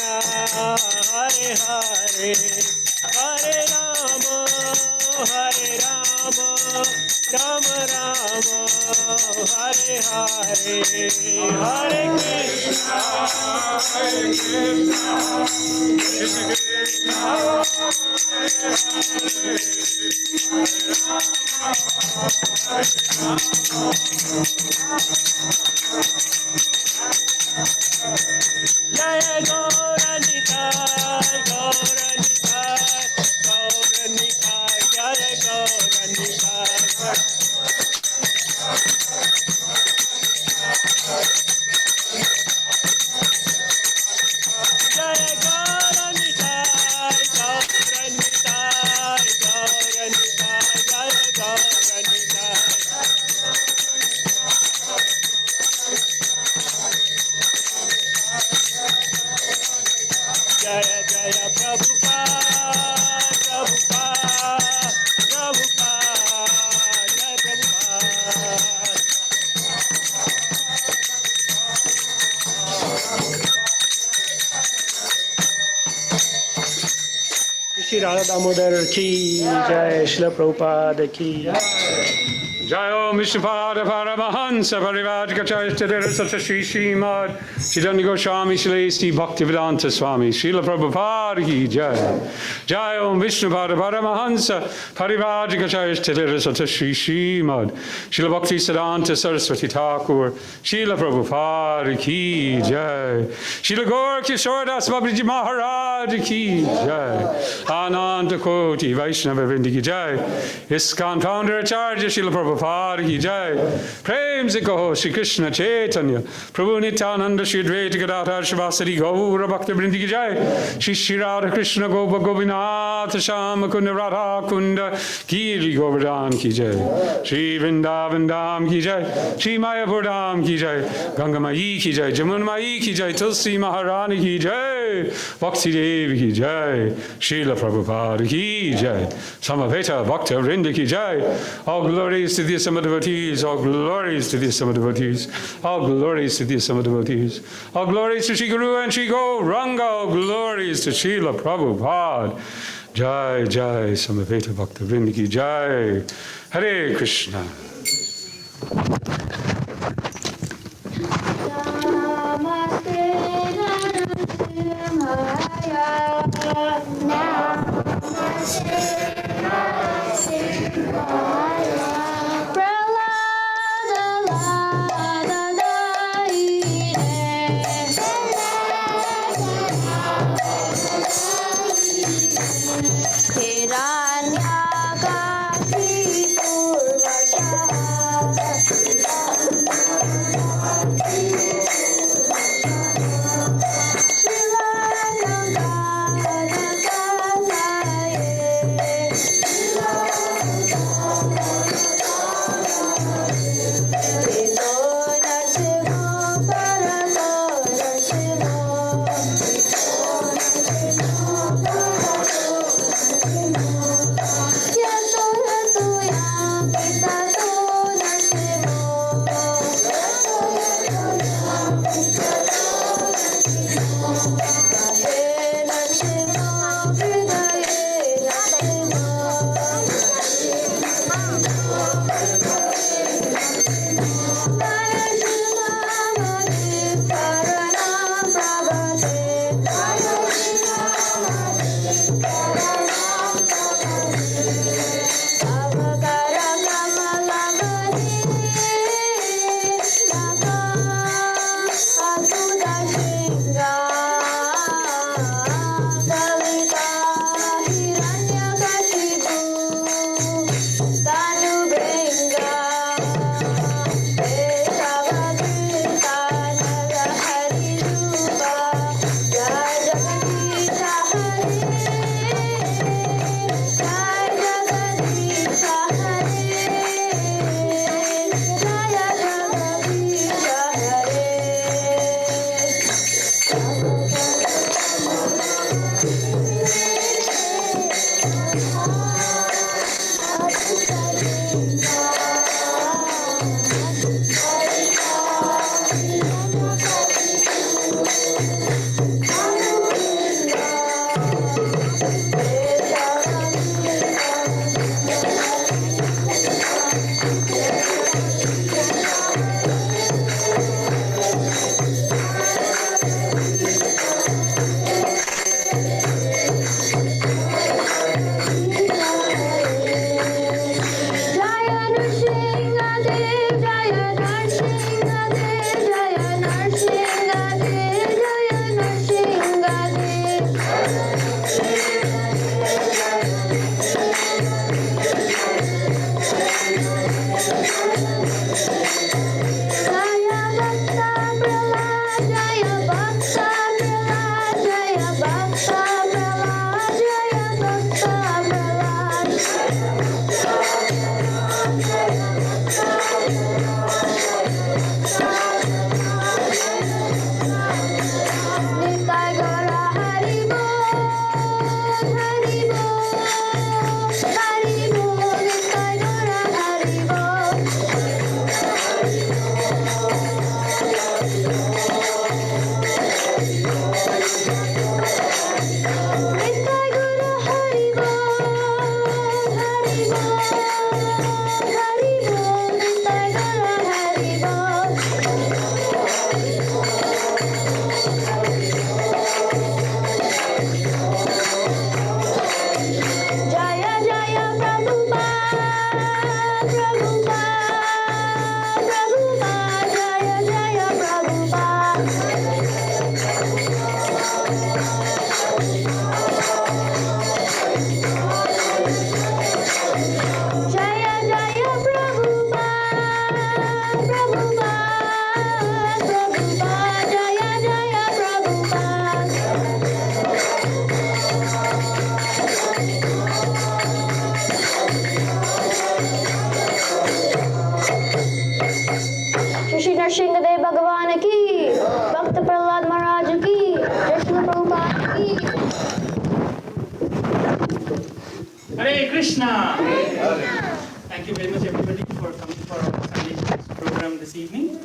Jaya Gauranitai, Gauranitai, Gauranitai, Jaya Gauranitai. Jaya Gauranitai, Gauranitai, Gauranitai, Jaya Gauranitai. Jaya Jaya Prabhupada, Prabhupada, Prabhupada, Jaya Prabhupada. Shri Radha Damodar ki jai, Srila Prabhupada ki jai. Jayo Vishnupada Paramahansa Parivajgacharya Sata Shri Srimad Chaitanya Goswami Shri Bhaktivedanta Swami Srila Prabhupada ki jai. Jayo Vishnupada Paramahansa Parivajgacharya Sata Shri Srimad Srila Bhaktivedanta Saraswati Thakur Srila Prabhupada ki jai. Srila Gorkhashore Babaji Maharaj ki jai. Ananda Koti Vaishnava Vrinda ki jai. ISKCON founder Acharya Srila Prabhupada Prabhupada ki jai. Prem se kaho Shri Krishna Chaitanya Prabhu Nityananda Shri Advaita Gadadhar Shivasari Gaura Bhakta Vrindi ki jai. Shri Shri Radha Krishna Gopa Gopinath Shama Kunda Radha Kunda Giri Govardhan ki jai. Shri Vrindavan Dham ki jai. Shri Mayapur Dham ki jai. Ganga Mai ki jai. Jamuna Mai ki jai. Tulsi Maharani ki jai. Bhakti Devi ki jai. Srila Prabhupada ki jai. Samaveta Bhakta Vrinda ki jai. All glories to the Asama devotees. All glories to the Asama devotees. All glories to the Asama devotees. All glories to Shri Guru and Shri Gauranga. All glories to Srila Prabhupada. Jai Jai Samaveta Bhakta Vrinda ki jai. Hare Krishna. Nrsimhadev Bhagavan ki, Bhakta Prahlad Maharaj ki, Jai Srila Prabhupada ki. Hare Krishna! Thank you very much everybody for coming for our Sunday program this evening. We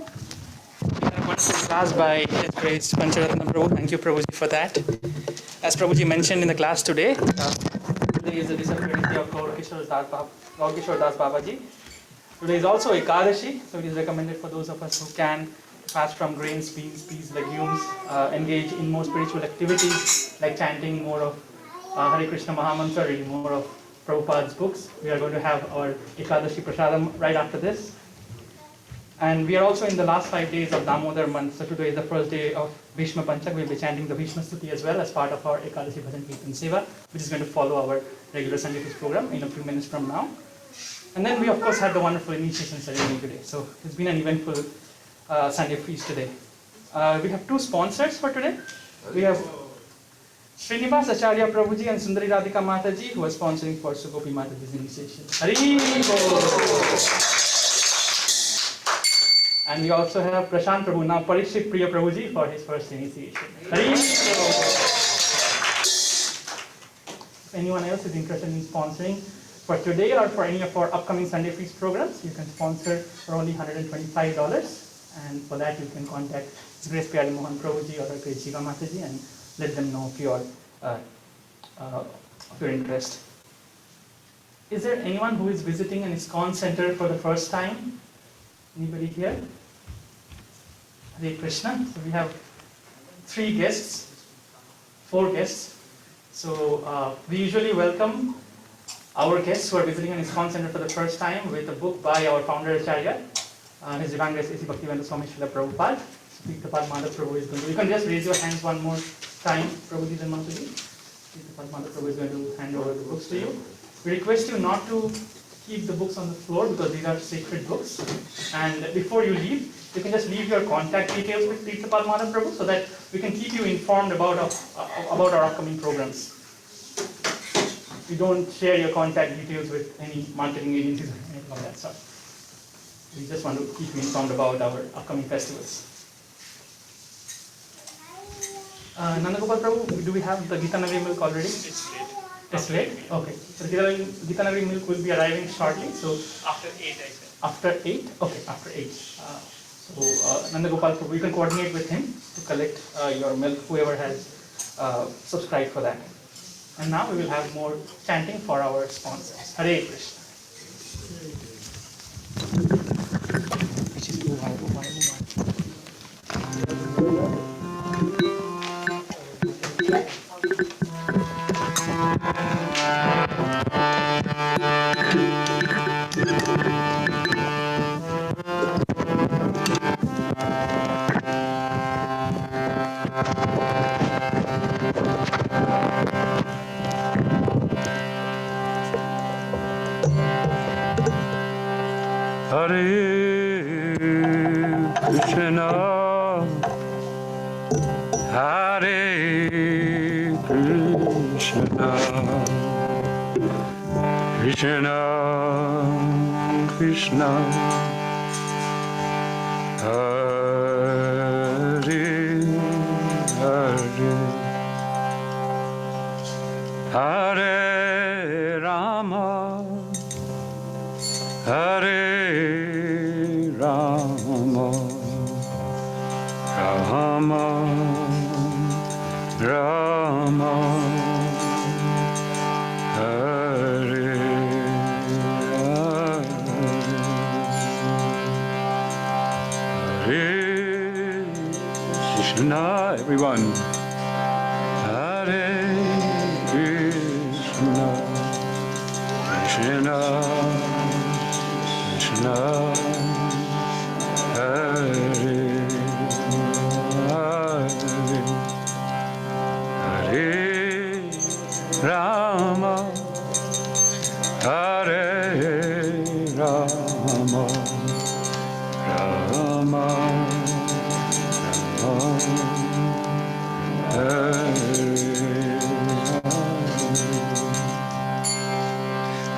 had a wonderful class by His Grace Pancaratna Prabhu. Thank you Prabhuji for that. As Prabhuji mentioned in the class today, today is the disappearance day of Gorkhashore Das Babaji. Today is also Ekadashi, so it is recommended for those of us who can fast from grains, beans, peas, legumes, engage in more spiritual activities like chanting more of Hare Krishna Maha Mantra, reading more of Prabhupada's books. We are going to have our Ekadashi Prasadam right after this. And we are also in the last 5 days of Damodar month. So today is the first day of Bhishma Panchak. We'll be chanting the Bhishma Stuti as well as part of our Ekadashi Bhajan Kirtan Seva, which is going to follow our regular Sunday feast program in a few minutes from now. And then we of course had the wonderful initiation ceremony today. So it's been an eventful Sunday feast today. We have two sponsors for today. We have Srinivas Acharya Prabhuji and Sundari Radhika Mataji, who are sponsoring for Sugopi Mataji's initiation. Hari Bol. And we also have Prashant Prabhu, now Parikshit Priya Prabhuji, for his first initiation. Hari Bol. If anyone else is interested in sponsoring for today or for any of our upcoming Sunday feast programs, you can sponsor for only $125. And for that, you can contact His Grace Pyari Mohan Prabhuji or Grace Shiva Mataji and let them know of your interest. Is there anyone who is visiting an ISKCON center for the first time? Anybody here? Hare Krishna. So we have 4 guests. So we usually welcome our guests who are visiting an ISKCON center for the first time with a book by our founder Acharya, His Divine Grace A.C. Bhaktivedanta Swami Srila Prabhupada. Pritapad Madhav Prabhu is going to. You can just raise your hands one more time, Prabhuji and Mataji. Pritapad Madhav Prabhu is going to hand over the books to you. We request you not to keep the books on the floor because these are sacred books. And before you leave, you can just leave your contact details with Pritapad Madhav Prabhu so that we can keep you informed about our upcoming programs. We don't share your contact details with any marketing agencies or anything like that stuff. We just want to keep you informed about our upcoming festivals. Nandagopal Prabhu, do we have the Gita Nagari milk already? It's late. It's late? Okay. So the Gita Nagari milk will be arriving shortly. So After 8, I said. after 8? Okay, after 8. So Nandagopal Prabhu, you can coordinate with him to collect your milk, whoever has subscribed for that. And now we will have more chanting for our sponsors. Hare Krishna. Hare Krishna, Hare Krishna, Krishna Krishna, Hare Hare, Hare Rama, Hare Rama, Rama Rama, Hare Hare, Hare Krishna, everyone. Hare Krishna, Krishna Krishna, Hare Hare, Hare Rama, Hare Rama, Rama Rama, Hare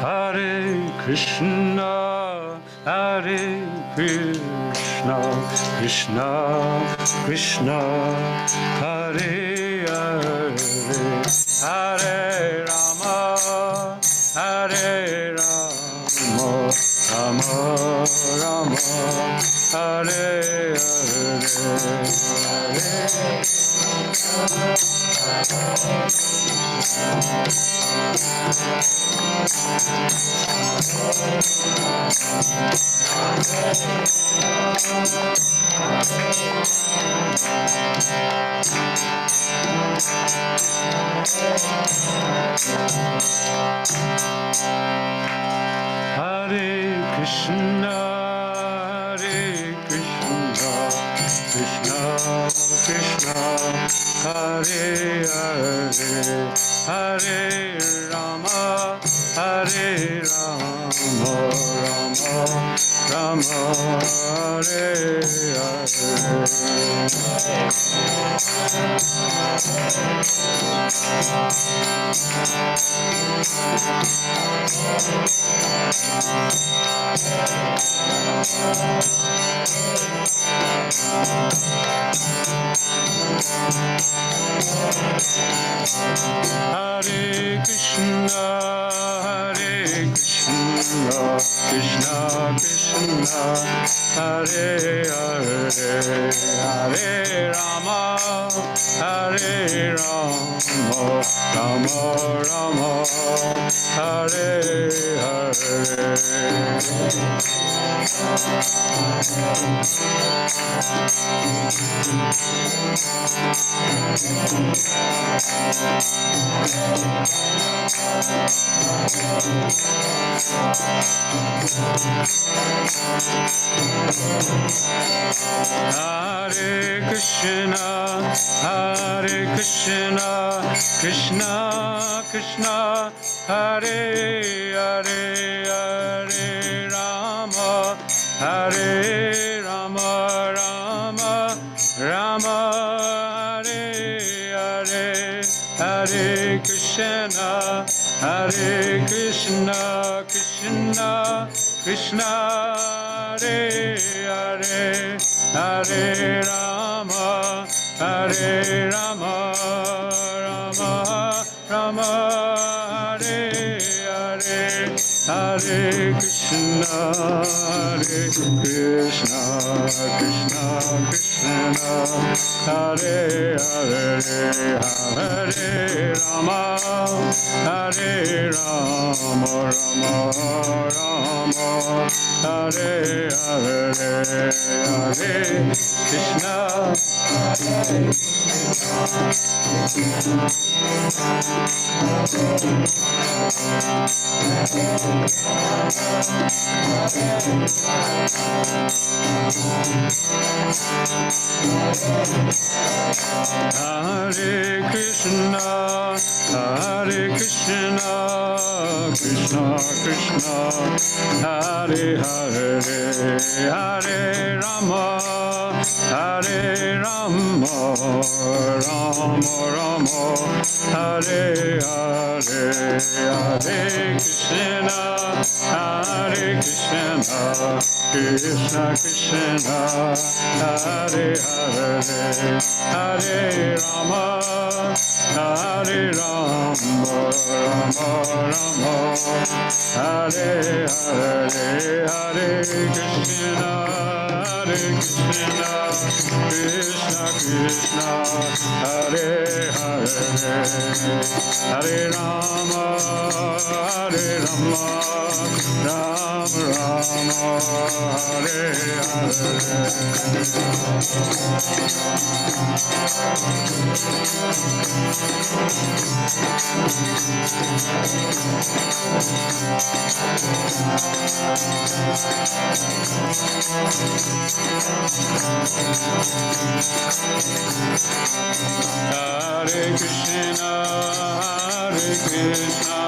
Hare Krishna, Hare Krishna, Krishna, Krishna Krishna, Hare Hare, Hare Rama, Hare Rama, Rama Rama, Hare Hare Krishna, Hare Krishna, Krishna Krishna, Hare Hare, Hare Rama, Hare Rama, Rama Rama, Hare Hare Krishna, Hare Krishna, Krishna Krishna, Hare Hare, Hare Rama, Hare Rama, Rama Rama, Hare Hare. Hare Krishna, Hare Krishna, Krishna Krishna, Hare Hare, Hare Rama, Hare Rama, Rama Rama, Hare Hare, Hare Krishna, Hare Krishna, Krishna Krishna, Hare Hare, Hare Rama, Hare Rama, Rama Rama, Hare Hare, Hare Krishna, Hare Krishna, Krishna Krishna, Hare Hare, Hare Rama, Hare Rama, Rama Rama, Hare Hare, Hare Krishna. Hare Krishna, Hare Krishna, Krishna Krishna, Hare Hare, Hare Rama, Hare Rama, Rama Rama, Hare Hare, Hare Krishna, Hare Krishna, Krishna Krishna, Hare Hare, Hare Rama, Hare Rama, Rama Rama, Hare Hare, Hare Krishna, Hare Krishna, Krishna Krishna, Hare Hare, Hare Rama, Hare Rama, Rama Rama, Hare Hare. Hare Krishna, Hare Krishna,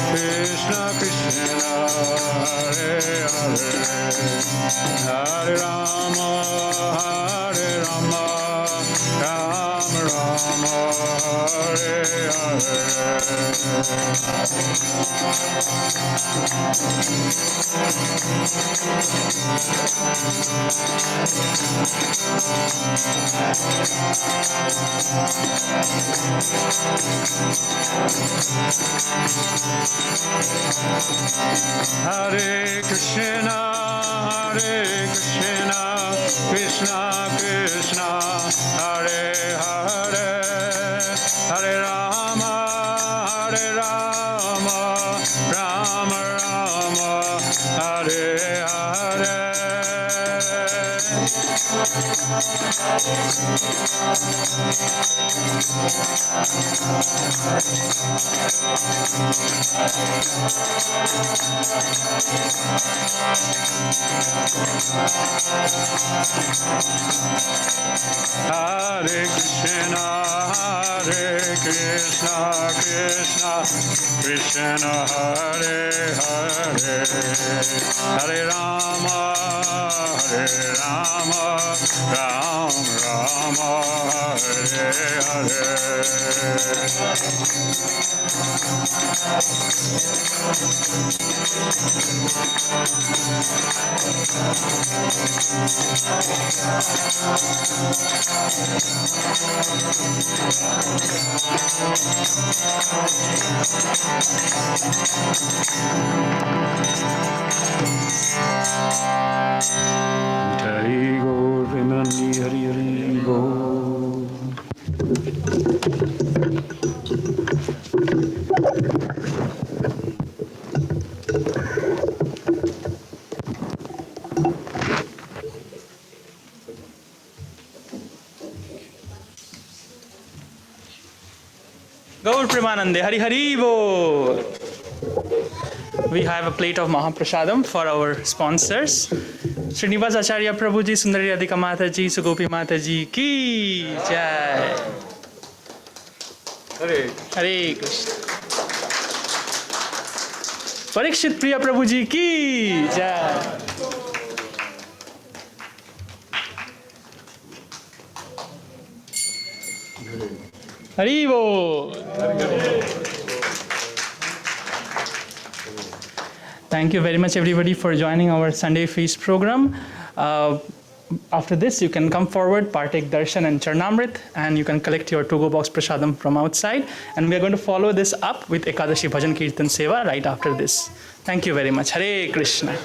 Krishna Krishna, Hare Hare, Hare Rama, Hare Rama, Rama Rama, Hare Krishna, Krishna Krishna, Hare Hare, Hare Rama, Rama Rama, Hare Hare. Hare Krishna, Krishna Krishna, Hare Hare, Hare Rama, Rama, Hare Hare. Hari Go, Pranali, Hari Hari Go. Gaur Premanande, Hari Hari Bol. We have a plate of Maha Prasadam for our sponsors. Srinivas Acharya Prabhuji, Sundari Radhika Mataji, Sugopi Mataji ki jai. Hare Krishna. Parikshit Priya Prabhuji ki jai. Hari Bol. Thank you very much everybody for joining our Sunday feast program. After this, you can come forward, partake darshan and charnamrit, and you can collect your to-go box prasadam from outside. And we are going to follow this up with Ekadashi Bhajan Kirtan Seva right after this. Thank you very much. Hare Krishna.